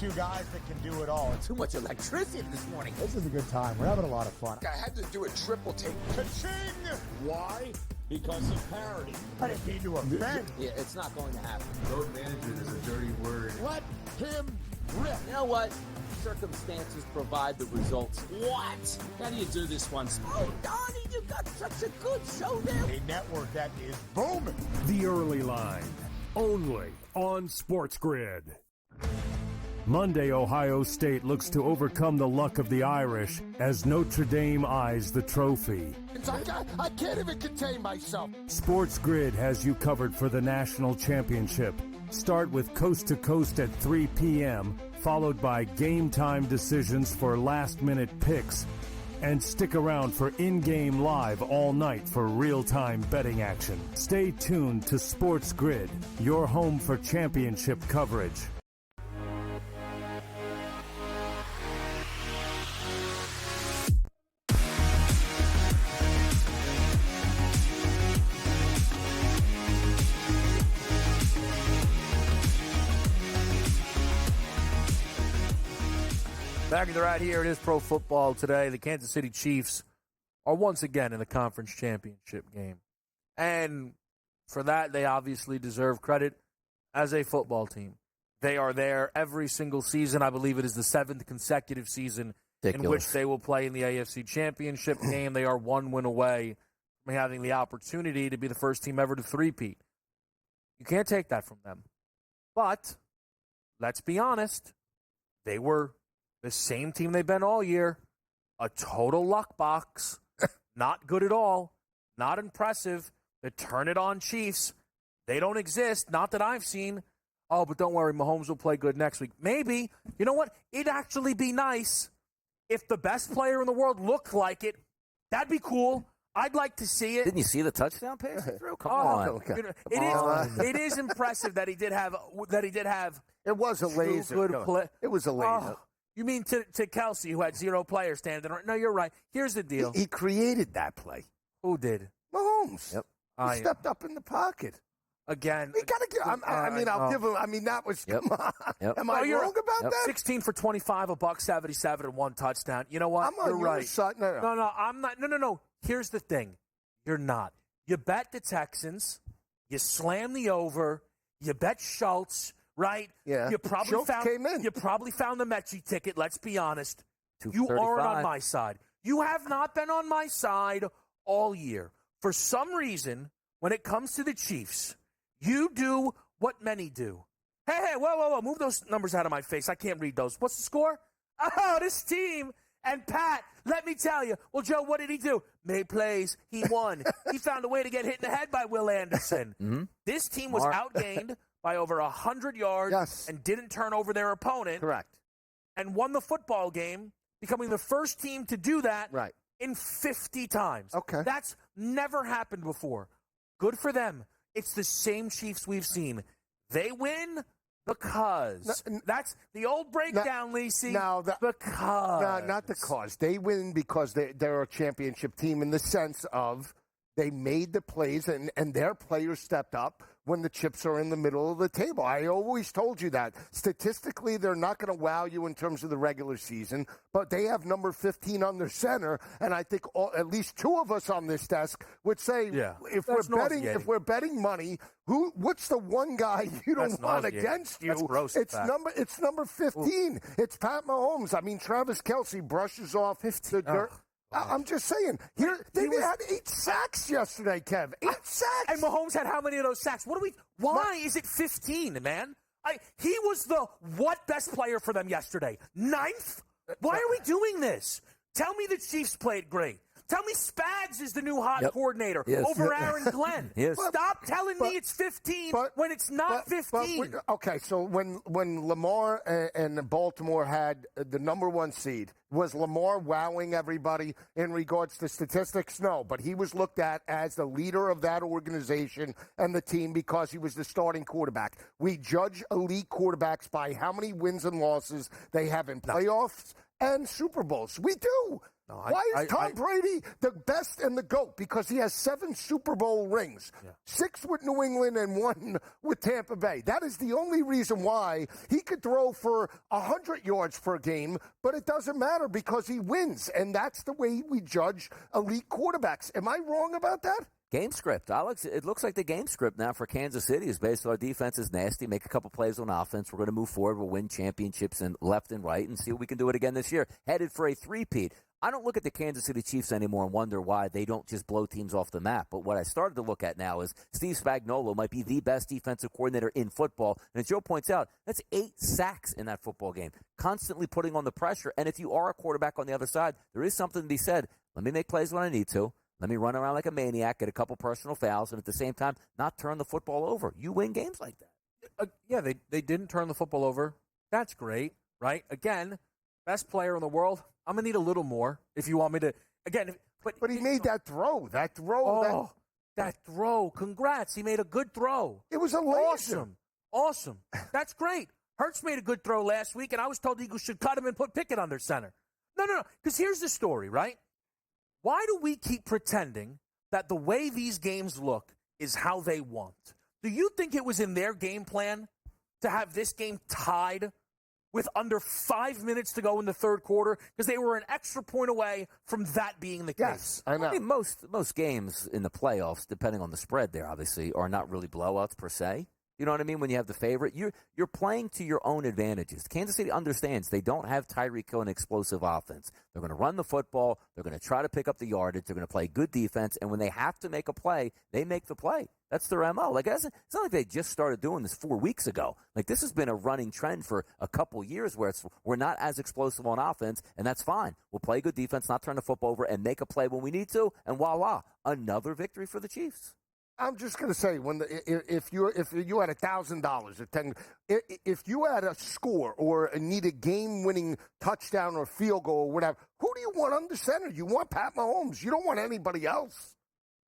Speaker 8: Two guys that can do it all.
Speaker 4: Too much electricity this morning.
Speaker 8: This is a good time. We're having a lot of fun.
Speaker 3: I had to do a triple take.
Speaker 8: Ka-ching!
Speaker 3: Why?
Speaker 8: Because of parity. I didn't mean to offend.
Speaker 4: Yeah, it's not going to happen.
Speaker 5: Load management is a dirty word.
Speaker 8: Let him rip.
Speaker 4: You know what? Circumstances provide the results. What? How do you do this one? Oh, Donnie, you got such a good show there.
Speaker 8: A network that is booming.
Speaker 1: The Early Line, only on SportsGrid. Monday, Ohio State looks to overcome the luck of the Irish as Notre Dame eyes the trophy.
Speaker 8: I can't even contain myself.
Speaker 1: SportsGrid has you covered for the national championship. Start with Coast to Coast at 3 p.m., followed by game time decisions for last-minute picks. And stick around for in-game live all night for real-time betting action. Stay tuned to SportsGrid, your home for championship coverage.
Speaker 6: Back to the right here. It is Pro Football Today. The Kansas City Chiefs are once again in the conference championship game. And for that, they obviously deserve credit as a football team. They are there every single season. I believe it is the 7th consecutive season in which they will play in the AFC Championship game. They are one win away from having the opportunity to be the first team ever to three-peat. You can't take that from them. But let's be honest, they were the same team they've been all year, a total luck box, not good at all, not impressive. The turn-it-on Chiefs, they don't exist, not that I've seen. Oh, but don't worry, Mahomes will play good next week. Maybe. You know what? It'd actually be nice if the best player in the world looked like it. That'd be cool. I'd like to see it.
Speaker 7: Didn't you see the touchdown pass? Come on.
Speaker 6: It is impressive that he did have.
Speaker 3: It was a laser.
Speaker 6: Good play.
Speaker 3: It was a laser.
Speaker 6: You mean to Kelsey, who had 0 players standing there? No, you're right. Here's the deal.
Speaker 3: He created that play.
Speaker 6: Who did?
Speaker 3: Mahomes.
Speaker 7: Yep.
Speaker 3: He stepped up in the pocket.
Speaker 6: Again.
Speaker 3: He gotta give. I'll give him. I mean, that was.
Speaker 7: Yep.
Speaker 3: Come on.
Speaker 7: Yep.
Speaker 3: Am I wrong about that?
Speaker 6: 16 for 25, $177, and 1 touchdown. You know what?
Speaker 3: I'm on
Speaker 6: you're
Speaker 3: your
Speaker 6: right.
Speaker 3: side.
Speaker 6: No, I'm not. No. Here's the thing. You're not. You bet the Texans. You slam the over. You bet Schultz. Right?
Speaker 3: Yeah.
Speaker 6: You probably
Speaker 3: Schultz
Speaker 6: found
Speaker 3: came in.
Speaker 6: You probably found the Mechie ticket. Let's be honest. You
Speaker 7: 235.
Speaker 6: aren't on my side. You have not been on my side all year. For some reason, when it comes to the Chiefs, you do what many do. Hey, whoa. Move those numbers out of my face. I can't read those. What's the score? Oh, this team. And Pat, let me tell you. Well, Joe, what did he do? Made plays. He won. He found a way to get hit in the head by Will Anderson.
Speaker 7: Mm-hmm.
Speaker 6: This team was outgained by over 100 yards and didn't turn over their opponent.
Speaker 3: Correct.
Speaker 6: And won the football game, becoming the first team to do that in 50 times.
Speaker 3: Okay.
Speaker 6: That's never happened before. Good for them. It's the same Chiefs we've seen. They win because. That's the old breakdown, Lisi. Because.
Speaker 3: Not the cause. They win because they're a championship team in the sense of they made the plays and their players stepped up. when the chips are in the middle of the table. I always told you that. Statistically, they're not going to wow you in terms of the regular season, but they have number 15 on their center, and I think at least two of us on this desk would say, if we're betting money, what's the one guy you don't want against you?
Speaker 9: That's gross.
Speaker 3: It's number 15. It's Pat Mahomes. I mean, Travis Kelce brushes off the dirt. I'm just saying. They had 8 sacks yesterday, Kev. 8 sacks.
Speaker 9: And Mahomes had how many of those sacks? Why is it 15, man? He was the best player for them yesterday? 9th? Why are we doing this? Tell me the Chiefs played great. Tell me Spags is the new hot coordinator over Aaron Glenn. Stop telling me it's 15 when it's not 15.
Speaker 3: Okay, so when Lamar and Baltimore had the number 1 seed, was Lamar wowing everybody in regards to statistics? No, but he was looked at as the leader of that organization and the team because he was the starting quarterback. We judge elite quarterbacks by how many wins and losses they have in playoffs and Super Bowls. We do. Why is Tom Brady the best and the GOAT? Because he has 7 Super Bowl rings, 6 with New England and 1 with Tampa Bay. That is the only reason why he could throw for 100 yards per game, but it doesn't matter because he wins, and that's the way we judge elite quarterbacks. Am I wrong about that?
Speaker 7: Game script, Alex. It looks like the game script now for Kansas City is based on our defense is nasty, make a couple plays on offense. We're going to move forward. We'll win championships and left and right and see if we can do it again this year. Headed for a three-peat. I don't look at the Kansas City Chiefs anymore and wonder why they don't just blow teams off the map. But what I started to look at now is Steve Spagnuolo might be the best defensive coordinator in football. And as Joe points out, that's 8 sacks in that football game, constantly putting on the pressure. And if you are a quarterback on the other side, there is something to be said. Let me make plays when I need to. Let me run around like a maniac, get a couple personal fouls, and at the same time, not turn the football over. You win games like that.
Speaker 9: They didn't turn the football over. That's great, right? Again, best player in the world. I'm going to need a little more if you want me to. Again,
Speaker 3: but he made that throw. That
Speaker 9: throw. Congrats. He made a good throw.
Speaker 3: It was
Speaker 9: Awesome. That's great. Hurts made a good throw last week, and I was told the Eagles should cut him and put Pickett under center. No. Because here's the story, right? Why do we keep pretending that the way these games look is how they want? Do you think it was in their game plan to have this game tied with under 5 minutes to go in the third quarter? Because they were an extra point away from that being the case.
Speaker 3: Yes, I know.
Speaker 7: I mean, most games in the playoffs, depending on the spread there, obviously, are not really blowouts per se. You know what I mean? When you have the favorite, you're playing to your own advantages. Kansas City understands they don't have Tyreek Hill and explosive offense. They're going to run the football. They're going to try to pick up the yardage. They're going to play good defense. And when they have to make a play, they make the play. That's their MO. It's not like they just started doing this 4 weeks ago. This has been a running trend for a couple years where we're not as explosive on offense, and that's fine. We'll play good defense, not turn the football over, and make a play when we need to, and voila, another victory for the Chiefs.
Speaker 3: I'm just going to say, if you had $1,000 or if you had a score or need a game-winning touchdown or field goal or whatever, who do you want under center? You want Pat Mahomes. You don't want anybody else.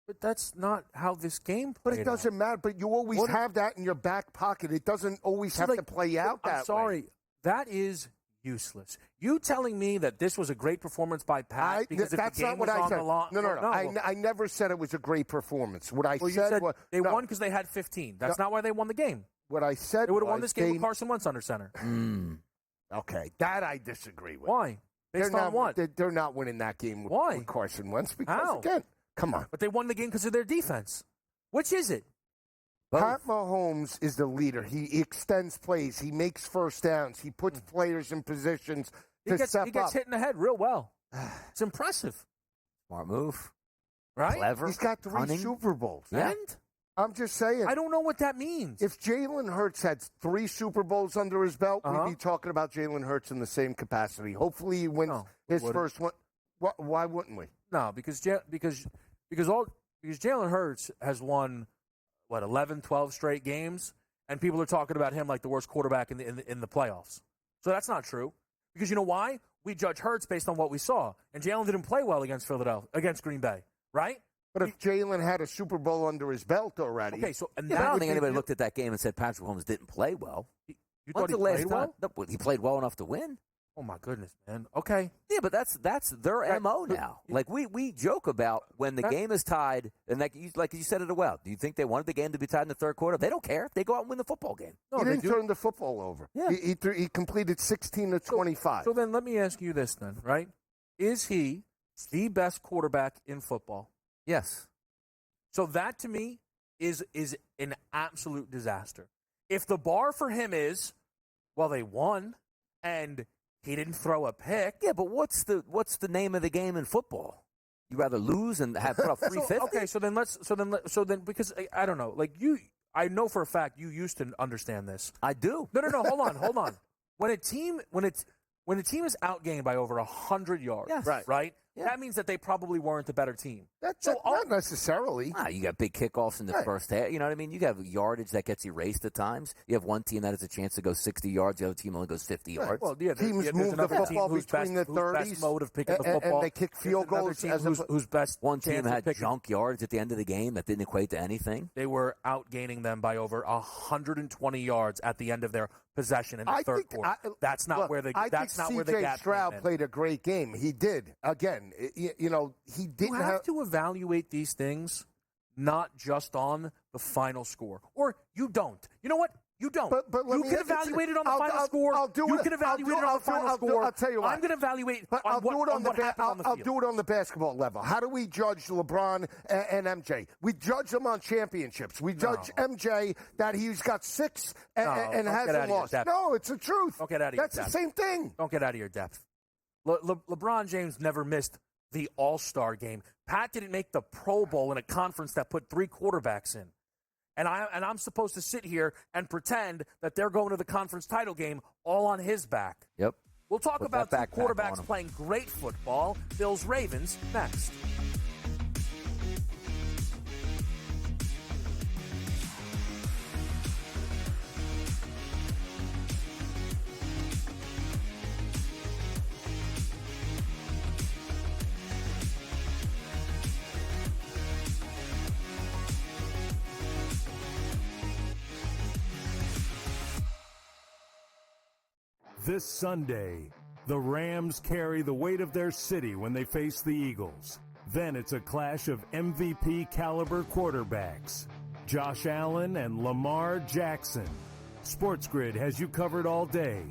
Speaker 9: But that's not how this game played.
Speaker 3: But it doesn't matter. But you always have that in your back pocket. It doesn't always have to play out that way.
Speaker 9: I'm sorry. That is useless. You telling me that this was a great performance by Pat because
Speaker 3: that's not what I said. No. I never said it was a great performance. What I said was
Speaker 9: they won because they had 15. That's not why they won the game.
Speaker 3: What I said
Speaker 9: they would have won this game with Carson Wentz under center.
Speaker 3: Okay, that I disagree with.
Speaker 9: Why? Based on what?
Speaker 3: They're not winning that game with Carson Wentz because again, come on.
Speaker 9: But they won the game because of their defense. Which is it?
Speaker 3: Pat Mahomes is the leader. He extends plays. He makes first downs. He puts players in positions to step up.
Speaker 9: He gets hit in the head real well. It's impressive.
Speaker 7: Smart move.
Speaker 9: Right?
Speaker 7: Clever.
Speaker 3: He's got 3 Super Bowls.
Speaker 9: Yeah.
Speaker 3: And I'm just saying.
Speaker 9: I don't know what that means.
Speaker 3: If Jalen Hurts had 3 Super Bowls under his belt, we'd be talking about Jalen Hurts in the same capacity. Hopefully he wins his first one. Why wouldn't we?
Speaker 9: No, because Jalen Hurts has won 11, 12 straight games, and people are talking about him like the worst quarterback in the playoffs. So that's not true. Because you know why? We judge Hurts based on what we saw, and Jalen didn't play well against Green Bay, right?
Speaker 3: But if Jalen had a Super Bowl under his belt already,
Speaker 7: I don't think anybody looked at that game and said Patrick Mahomes didn't play well.
Speaker 9: You thought he played well?
Speaker 7: No, he played well enough to win.
Speaker 9: Oh my goodness, man. Okay.
Speaker 7: Yeah, but that's their MO now. Like we joke about when the game is tied, and like you said it well. Do you think they wanted the game to be tied in the third quarter? They don't care. They go out and win the football game.
Speaker 3: No, he didn't turn the football over.
Speaker 7: Yeah.
Speaker 3: He completed 16 to 25.
Speaker 9: So then let me ask you this then, right? Is he the best quarterback in football?
Speaker 7: Yes.
Speaker 9: So that to me is an absolute disaster. If the bar for him is, well, they won and he didn't throw a pick.
Speaker 7: Yeah, but what's the name of the game in football? You rather lose and have put up 350?
Speaker 9: Okay, so then because I don't know, like I know for a fact you used to understand this.
Speaker 7: I do.
Speaker 9: No, hold on. When a team is outgained by over 100 yards,
Speaker 7: yes.
Speaker 9: right?
Speaker 7: Yeah.
Speaker 9: That means that they probably weren't the better team.
Speaker 3: That's not necessarily.
Speaker 7: You got big kickoffs in the first half. You know what I mean? You have yardage that gets erased at times. You have one team that has a chance to go 60 yards. The other team only goes 50 yards.
Speaker 9: Well, yeah,
Speaker 3: teams move the football between the 30s.
Speaker 9: Best mode of picking the football.
Speaker 3: And they kick field goals.
Speaker 9: Who's best?
Speaker 7: One team had junk yards at the end of the game that didn't equate to anything.
Speaker 9: They were outgaining them by over 120 yards at the end of their possession in the third quarter. That's not where the gap
Speaker 3: C.J. Stroud played a great game. He did. Again, he didn't
Speaker 9: You have to evaluate these things not just on the final score. Or you don't. You know what? You don't.
Speaker 3: But
Speaker 9: you can evaluate it on the final score. You can evaluate it on the final score.
Speaker 3: I'll tell you what.
Speaker 9: I'm going to evaluate
Speaker 3: on what happened
Speaker 9: on the field.
Speaker 3: I'll do it on the basketball level. How do we judge LeBron and MJ? We judge them on championships. We judge MJ that he's got 6 and hasn't lost. No, it's the truth.
Speaker 9: Don't get out of your depth.
Speaker 3: That's the same thing.
Speaker 9: Don't get out of your depth. LeBron James never missed the All-Star game. Pat didn't make the Pro Bowl in a conference that put 3 quarterbacks in. And I'm supposed to sit here and pretend that they're going to the conference title game all on his back.
Speaker 7: Yep.
Speaker 9: We'll talk about 2 quarterbacks playing great football. Bills-Ravens next.
Speaker 1: This Sunday, the Rams carry the weight of their city when they face the Eagles. Then it's a clash of MVP caliber quarterbacks, Josh Allen and Lamar Jackson. SportsGrid has you covered all day,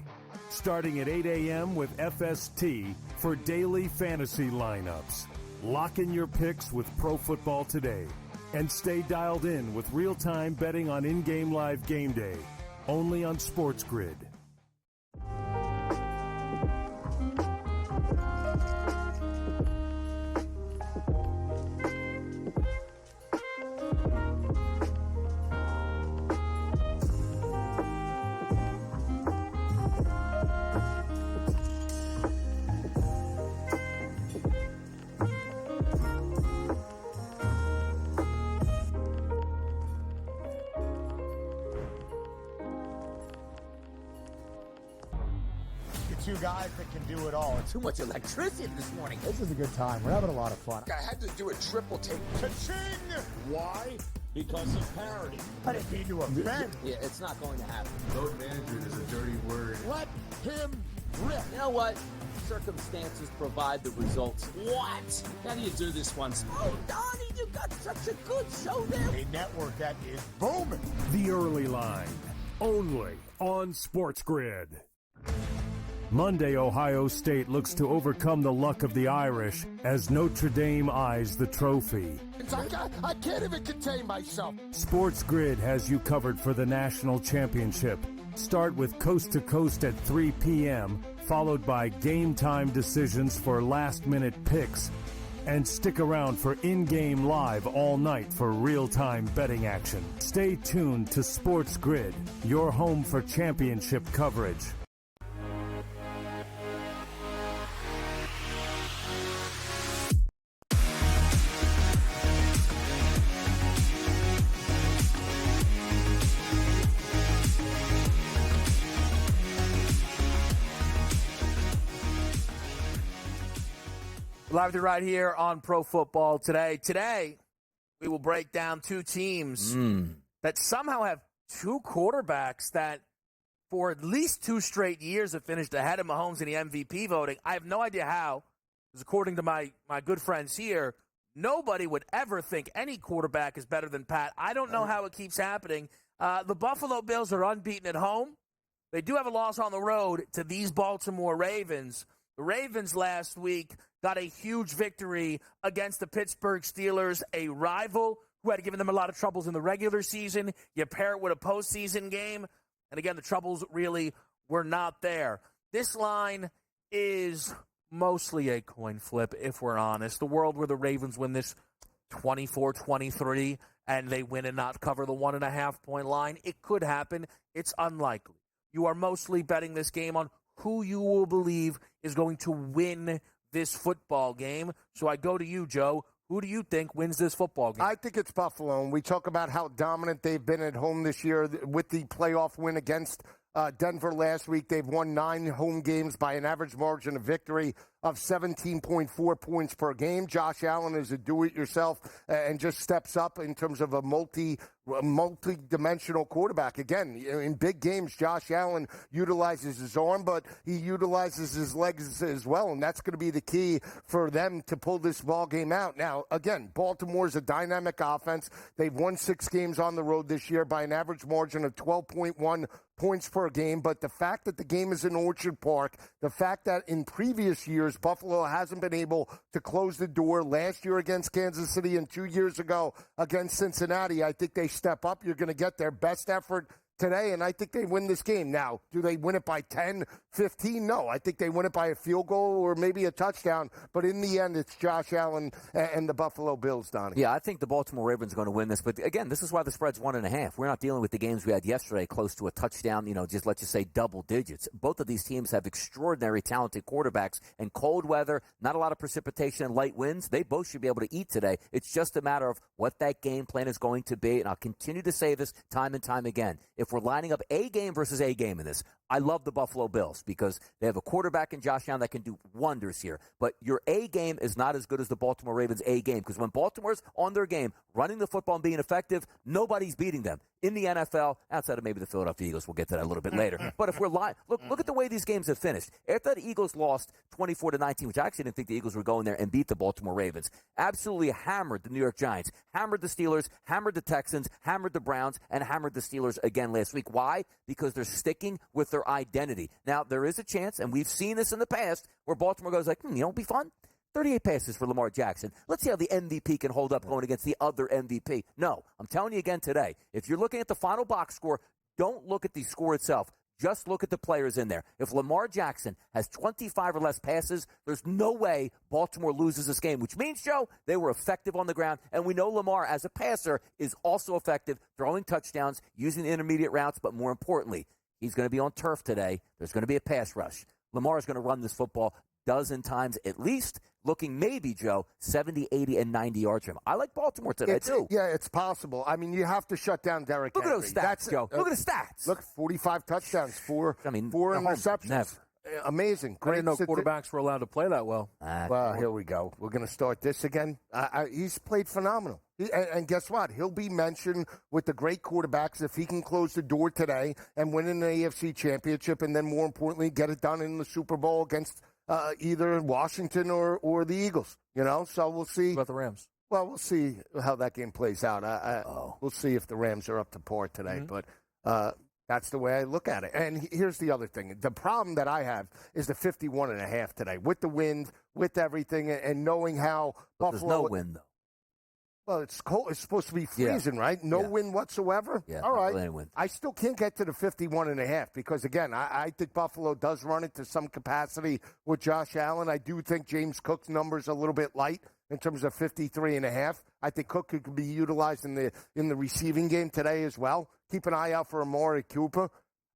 Speaker 1: starting at 8 a.m. with FST for daily fantasy lineups. Lock in your picks with Pro Football Today and stay dialed in with real-time betting on in-game live game day, only on SportsGrid.
Speaker 8: Two guys that can do it all.
Speaker 4: Too much electricity this morning.
Speaker 5: This is a good time. We're having a lot of fun.
Speaker 8: I had to do a triple take. Ka-ching! Why? Because of parity. I didn't mean to offend.
Speaker 4: Yeah, it's not going to happen.
Speaker 5: Load management is a dirty word.
Speaker 8: Let him rip.
Speaker 4: You know what? Circumstances provide the results. What? How do you do this one? Oh, Donnie, you got such a good show there.
Speaker 8: A network that is booming.
Speaker 1: The Early Line, only on SportsGrid. Monday, Ohio State looks to overcome the luck of the Irish as Notre Dame eyes the trophy.
Speaker 8: I can't even contain myself.
Speaker 1: SportsGrid has you covered for the national championship. Start with Coast to Coast at 3 p.m., followed by game time decisions for last-minute picks. And stick around for in-game live all night for real-time betting action. Stay tuned to SportsGrid, your home for championship coverage.
Speaker 9: Live right here on Pro Football Today. Today, we will break down 2 teams that somehow have 2 quarterbacks that for at least 2 straight years have finished ahead of Mahomes in the MVP voting. I have no idea how, because according to my good friends here, nobody would ever think any quarterback is better than Pat. I don't know how it keeps happening. The Buffalo Bills are unbeaten at home. They do have a loss on the road to these Baltimore Ravens. The Ravens last week got a huge victory against the Pittsburgh Steelers, a rival who had given them a lot of troubles in the regular season. You pair it with a postseason game, and again, the troubles really were not there. This line is mostly a coin flip, if we're honest. The world where the Ravens win this 24-23 and they win and not cover the 1.5-point line, it could happen. It's unlikely. You are mostly betting this game on who you will believe is going to win this football game. So I go to you, Joe. Who do you think wins this football game?
Speaker 3: I think it's Buffalo, and we talk about how dominant they've been at home this year with the playoff win against Denver last week. They've won 9 home games by an average margin of victory of 17.4 points per game. Josh Allen is a do-it-yourself and just steps up in terms of a multi-dimensional quarterback. Again, in big games, Josh Allen utilizes his arm, but he utilizes his legs as well, and that's going to be the key for them to pull this ball game out. Now, again, Baltimore's a dynamic offense. They've won 6 games on the road this year by an average margin of 12.1 points per game, but the fact that the game is in Orchard Park, the fact that in previous years Buffalo hasn't been able to close the door, last year against Kansas City and 2 years ago against Cincinnati, I think they step up. You're going to get their best effort today, and I think they win this game. Now, do they win it by 10, 15? No, I think they win it by a field goal or maybe a touchdown, but in the end, it's Josh Allen and the Buffalo Bills, Donnie.
Speaker 7: Yeah, I think the Baltimore Ravens are going to win this, but again, this is why the spread's 1.5. We're not dealing with the games we had yesterday close to a touchdown, just let's just say double digits. Both of these teams have extraordinary talented quarterbacks, and cold weather, not a lot of precipitation and light winds, they both should be able to eat today. It's just a matter of what that game plan is going to be, and I'll continue to say this time and time again. If we're lining up a game versus a game in this, I love the Buffalo Bills because they have a quarterback in Josh Allen that can do wonders here. But your A game is not as good as the Baltimore Ravens A game, because when Baltimore's on their game, running the football and being effective, nobody's beating them in the NFL, outside of maybe the Philadelphia Eagles. We'll get to that a little bit later. But if we're look at the way these games have finished. After the Eagles lost 24-19, which I actually didn't think the Eagles were going there and beat the Baltimore Ravens, absolutely hammered the New York Giants, hammered the Steelers, hammered the Texans, hammered the Browns, and hammered the Steelers again last week. Why? Because they're sticking with their identity. Now, there is a chance, and we've seen this in the past, where Baltimore goes like, it'll be fun. 38 passes for Lamar Jackson. Let's see how the MVP can hold up going against the other MVP. No, I'm telling you again today, if you're looking at the final box score, don't look at the score itself. Just look at the players in there. If Lamar Jackson has 25 or less passes, there's no way Baltimore loses this game, which means, Joe, they were effective on the ground. And we know Lamar, as a passer, is also effective throwing touchdowns, using the intermediate routes, but more importantly, he's going to be on turf today. There's going to be a pass rush. Lamar is going to run this football dozen times at least, looking maybe, Joe, 70, 80, and 90 yards from him. I like Baltimore today, too.
Speaker 3: Yeah, it's possible. I mean, you have to shut down Derrick Henry.
Speaker 7: Look at those stats, Joe. Look at the stats.
Speaker 3: Look, 45 touchdowns, four interceptions.
Speaker 7: Never.
Speaker 3: Amazing.
Speaker 9: I didn't know quarterbacks were allowed to play that well.
Speaker 3: Well, here we go. We're going to start this again. He's played phenomenal. And guess what? He'll be mentioned with the great quarterbacks if he can close the door today and win an AFC championship, and then, more importantly, get it done in the Super Bowl against either Washington or the Eagles. So we'll see.
Speaker 9: What about the Rams?
Speaker 3: Well, we'll see how that game plays out. We'll see if the Rams are up to par today. Mm-hmm. But that's the way I look at it. And here's the other thing. The problem that I have is the 51.5 today. With the wind, with everything, and knowing how Buffalo...
Speaker 7: There's no wind, though.
Speaker 3: Well, it's cold. It's supposed to be freezing, right? No wind whatsoever?
Speaker 7: Yeah,
Speaker 3: all right.
Speaker 7: Really wind.
Speaker 3: I still can't get to the 51.5 because, again, I think Buffalo does run it to some capacity with Josh Allen. I do think James Cook's number's a little bit light in terms of 53.5. I think Cook could be utilized in the receiving game today as well. Keep an eye out for Amari Cooper.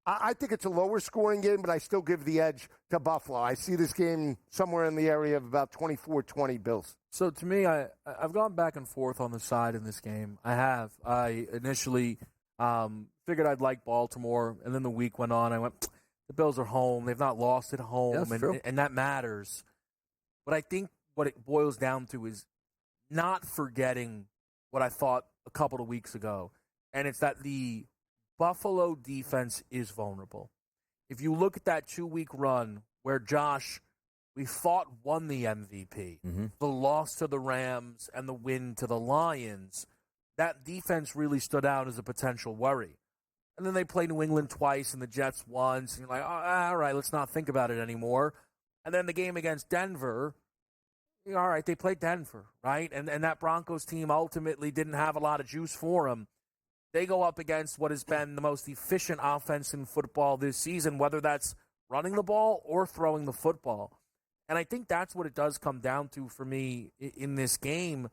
Speaker 3: I think it's a lower scoring game, but I still give the edge to Buffalo. I see this game somewhere in the area of about 24-20 Bills.
Speaker 9: So to me, I've gone back and forth on the side in this game. I have. I initially figured I'd like Baltimore, and then the week went on. I went, the Bills are home. They've not lost at home, and that matters. But I think what it boils down to is not forgetting what I thought a couple of weeks ago, and it's that the Buffalo defense is vulnerable. if you look at that 2-week run where Josh, we won the MVP, the loss to the Rams and the win to the Lions, that defense really stood out as a potential worry. And then they play New England twice and the Jets once, and you're like, oh, all right, let's not think about it anymore. And then the game against Denver, all right, they played Denver, right? And that Broncos team ultimately didn't have a lot of juice for them. They go up against what has been the most efficient offense in football this season, whether that's running the ball or throwing the football. And I think that's what it does come down to for me in this game.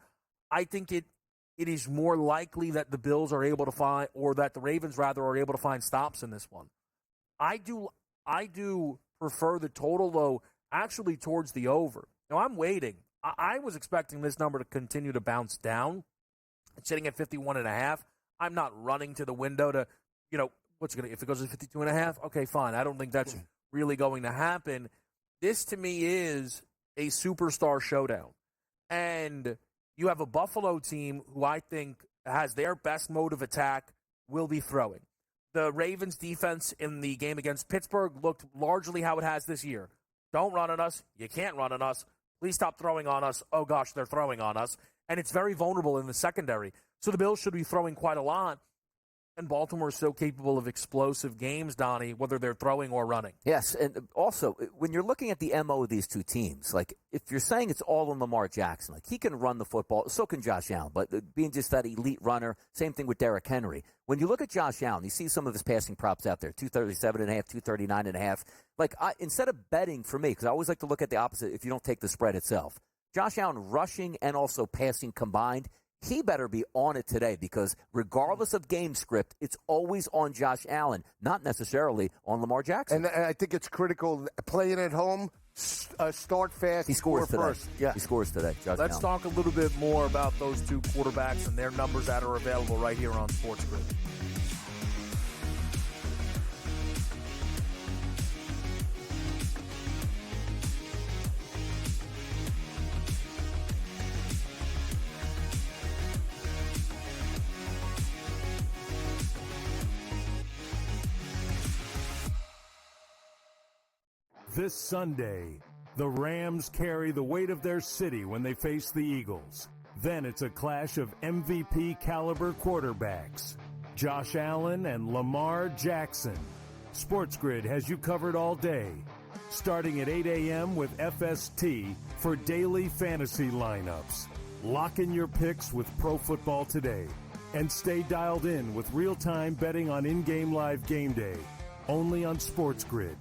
Speaker 9: I think it is more likely that the Bills are able to find, or that the Ravens rather are able to find stops in this one. I do prefer the total, though, actually towards the over. Now, I'm waiting. I was expecting this number to continue to bounce down. It's sitting at 51.5. I'm not running to the window to, if it goes to 52.5, okay, fine. I don't think that's really going to happen. This, to me, is a superstar showdown. And you have a Buffalo team who I think has their best mode of attack will be throwing. The Ravens defense in the game against Pittsburgh looked largely how it has this year. Don't run on us. You can't run on us. Please stop throwing on us. Oh, gosh, they're throwing on us. And it's very vulnerable in the secondary. So the Bills should be throwing quite a lot. And Baltimore is so capable of explosive games, Donnie, whether they're throwing or running.
Speaker 7: Yes, and also, when you're looking at the MO of these two teams, like, if you're saying it's all on Lamar Jackson, like, he can run the football, so can Josh Allen, but being just that elite runner, same thing with Derrick Henry. When you look at Josh Allen, you see some of his passing props out there, 237.5, 239.5. Like, instead of betting for me, because I always like to look at the opposite if you don't take the spread itself, Josh Allen rushing and also passing combined, he better be on it today, because regardless of game script, it's always on Josh Allen, not necessarily on Lamar Jackson.
Speaker 3: And I think it's critical playing at home. Start fast.
Speaker 7: He scores today.
Speaker 3: First.
Speaker 7: Yeah, he scores today.
Speaker 9: Let's talk a little bit more about those two quarterbacks and their numbers that are available right here on SportsGrid.
Speaker 1: This Sunday, the Rams carry the weight of their city when they face the Eagles. Then it's a clash of MVP caliber quarterbacks, Josh Allen and Lamar Jackson. SportsGrid has you covered all day, starting at 8 a.m. with FST for daily fantasy lineups. Lock in your picks with Pro Football Today and stay dialed in with real-time betting on in-game live game day, only on SportsGrid.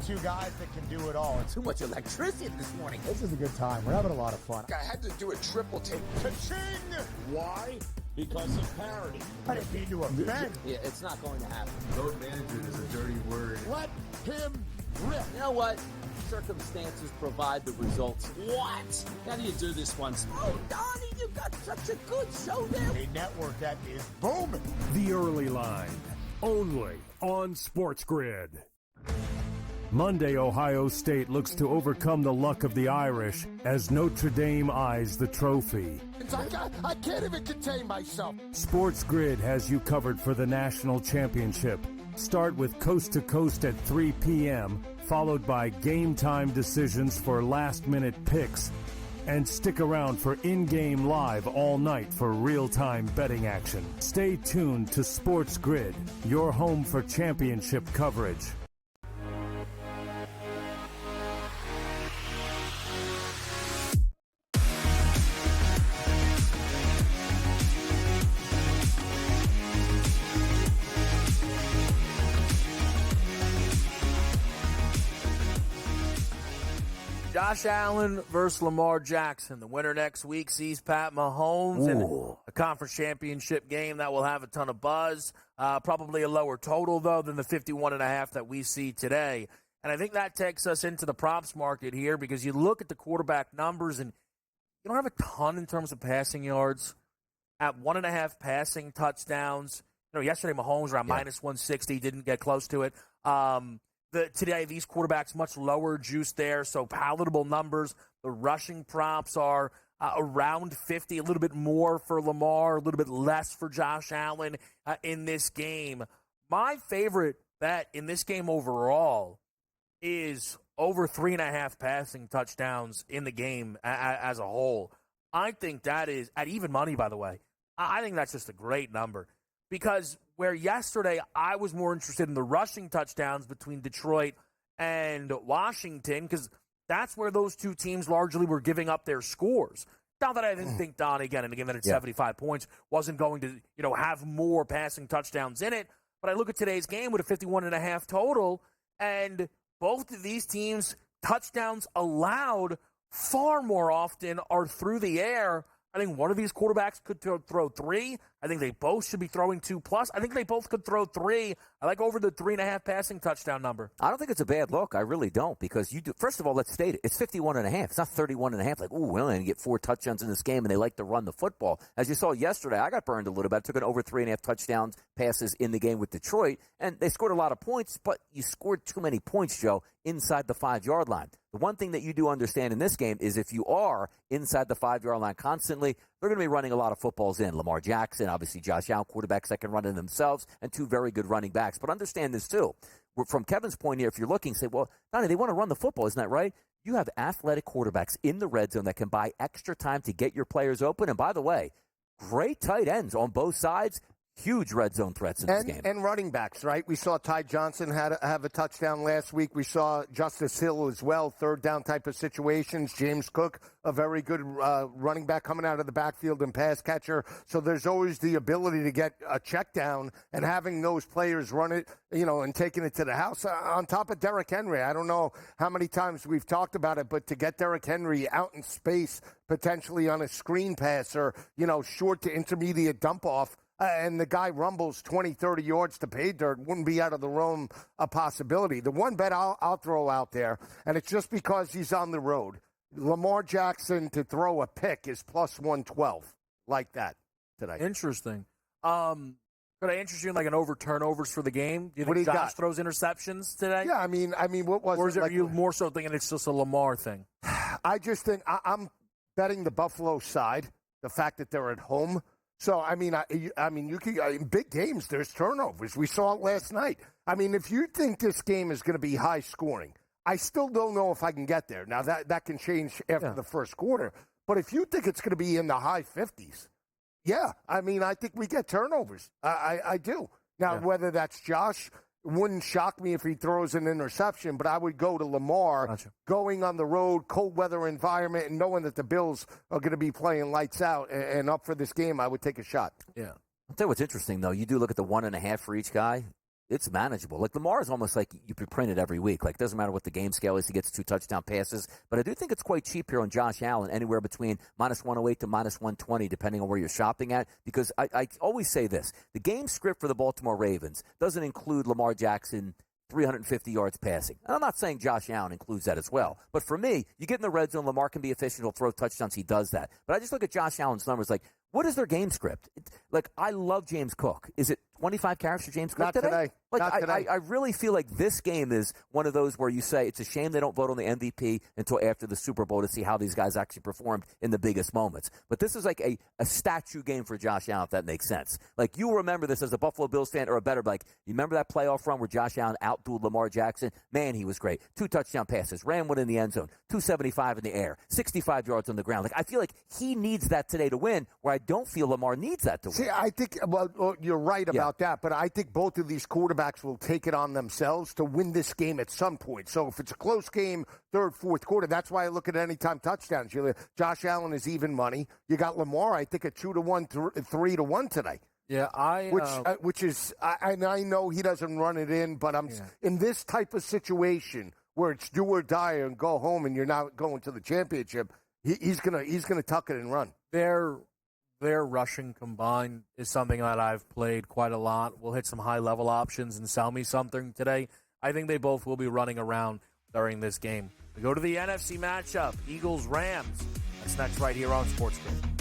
Speaker 5: Two guys that can do it all.
Speaker 8: Too much electricity this morning.
Speaker 5: This is a good time. We're having a lot of fun.
Speaker 8: I had to do a triple take. Ka-ching! Why? Because of parity.
Speaker 5: I didn't mean to offend.
Speaker 4: Yeah, it's not going to happen.
Speaker 5: Road management is a dirty word.
Speaker 8: Let him rip.
Speaker 4: You know what? Circumstances provide the results. What? How do you do this one? Oh, Donnie, you got such a good show there.
Speaker 5: A network that is booming.
Speaker 1: The Early Line, only on SportsGrid. Monday, Ohio State looks to overcome the luck of the Irish as Notre Dame eyes the trophy.
Speaker 3: I can't even contain myself.
Speaker 1: SportsGrid has you covered for the national championship. Start with Coast to Coast at 3 p.m., followed by game time decisions for last-minute picks. And stick around for in-game live all night for real-time betting action. Stay tuned to SportsGrid, your home for championship coverage.
Speaker 9: Josh Allen versus Lamar Jackson. The winner next week sees Pat Mahomes in a conference championship game that will have a ton of buzz. Probably a lower total, though, than the 51.5 that we see today. And I think that takes us into the props market here because you look at the quarterback numbers and you don't have a ton in terms of passing yards. At 1.5 passing touchdowns, yesterday Mahomes around minus 160, didn't get close to it. Today, these quarterbacks much lower juice there, so palatable numbers. The rushing props are around 50, a little bit more for Lamar, a little bit less for Josh Allen in this game. My favorite bet in this game overall is over 3.5 passing touchdowns in the game as a whole. I think that is, at even money, by the way, I think that's just a great number. Because where yesterday I was more interested in the rushing touchdowns between Detroit and Washington, because that's where those two teams largely were giving up their scores. Not that I didn't think Donnie, again, in a game that had 75 points, wasn't going to have more passing touchdowns in it. But I look at today's game with a 51.5 total, and both of these teams' touchdowns allowed far more often are through the air. I think one of these quarterbacks could throw 3. I think they both should be throwing 2+. I think they both could throw 3. I like over the 3.5 passing touchdown number.
Speaker 7: I don't think it's a bad look. I really don't, because you do. First of all, let's state it. It's 51.5. It's not 31.5. Like, we're only going to get 4 touchdowns in this game, and they like to run the football. As you saw yesterday, I got burned a little bit. I took an over 3.5 touchdowns passes in the game with Detroit, and they scored a lot of points, but you scored too many points, Joe, inside the 5-yard line. The one thing that you do understand in this game is if you are inside the 5-yard line constantly, they're going to be running a lot of footballs in. Lamar Jackson, obviously Josh Allen, quarterbacks that can run in themselves, and 2 very good running backs. But understand this, too. From Kevin's point here, if you're looking, say, well, Donnie, they want to run the football, isn't that right? You have athletic quarterbacks in the red zone that can buy extra time to get your players open. And by the way, great tight ends on both sides. Huge red zone threats in this game.
Speaker 3: And running backs, right? We saw Ty Johnson have a touchdown last week. We saw Justice Hill as well, third down type of situations. James Cook, a very good running back coming out of the backfield and pass catcher. So there's always the ability to get a check down, and having those players run it, and taking it to the house. On top of Derrick Henry, I don't know how many times we've talked about it, but to get Derrick Henry out in space, potentially on a screen pass or, short to intermediate dump off, and the guy rumbles 20, 30 yards to pay dirt, wouldn't be out of the realm a possibility. The one bet I'll throw out there, and it's just because he's on the road, Lamar Jackson to throw a pick is plus 112, like that today.
Speaker 9: Interesting. Could I interest you in like an over turnovers for the game? Do you think Josh throws interceptions today?
Speaker 3: Yeah, I mean, what was it?
Speaker 9: Or is it like, you more so thinking it's just a Lamar thing?
Speaker 3: I just think I'm betting the Buffalo side, the fact that they're at home. So, you can in big games, there's turnovers. We saw it last night. I mean, if you think this game is going to be high scoring, I still don't know if I can get there. Now, that can change after the first quarter. But if you think it's going to be in the high 50s, I think we get turnovers. I do. Now, whether that's Josh, wouldn't shock me if he throws an interception, but I would go to Lamar going on the road, cold weather environment, and knowing that the Bills are going to be playing lights out and up for this game, I would take a shot.
Speaker 7: Yeah. I'll tell you what's interesting, though. You do look at the 1.5 for each guy. It's manageable. Like, Lamar is almost like you print it every week. Like, it doesn't matter what the game scale is. He gets 2 touchdown passes. But I do think it's quite cheap here on Josh Allen, anywhere between minus 108 to minus 120, depending on where you're shopping at. Because I always say this. The game script for the Baltimore Ravens doesn't include Lamar Jackson 350 yards passing. And I'm not saying Josh Allen includes that as well. But for me, you get in the red zone, Lamar can be efficient. He'll throw touchdowns. He does that. But I just look at Josh Allen's numbers like, what is their game script? I love James Cook. Is it 25 carries for James Cook today?
Speaker 3: Not today.
Speaker 7: I really feel like this game is one of those where you say it's a shame they don't vote on the MVP until after the Super Bowl to see how these guys actually performed in the biggest moments. But this is like a statue game for Josh Allen, if that makes sense. Like, you remember this as a Buffalo Bills fan or a better, like, you remember that playoff run where Josh Allen outdueled Lamar Jackson? Man, he was great. 2 touchdown passes, ran one in the end zone, 275 in the air, 65 yards on the ground. Like, I feel like he needs that today to win, where I don't feel Lamar needs that to win.
Speaker 3: See, I think, well you're right about that, but I think both of these quarterbacks will take it on themselves to win this game at some point. So if it's a close game, third, fourth quarter, that's why I look at anytime touchdowns. Josh Allen is even money. You got Lamar, I think, at 2-1, 3-1 today.
Speaker 9: Yeah,
Speaker 3: which is, I know he doesn't run it in, but in this type of situation where it's do or die and go home and you're not going to the championship, he's gonna tuck it and run.
Speaker 9: their rushing combined is something that I've played quite a lot. We'll hit some high-level options and sell me something today. I think they both will be running around during this game. We go to the NFC matchup, Eagles-Rams. That's next right here on SportsGrid.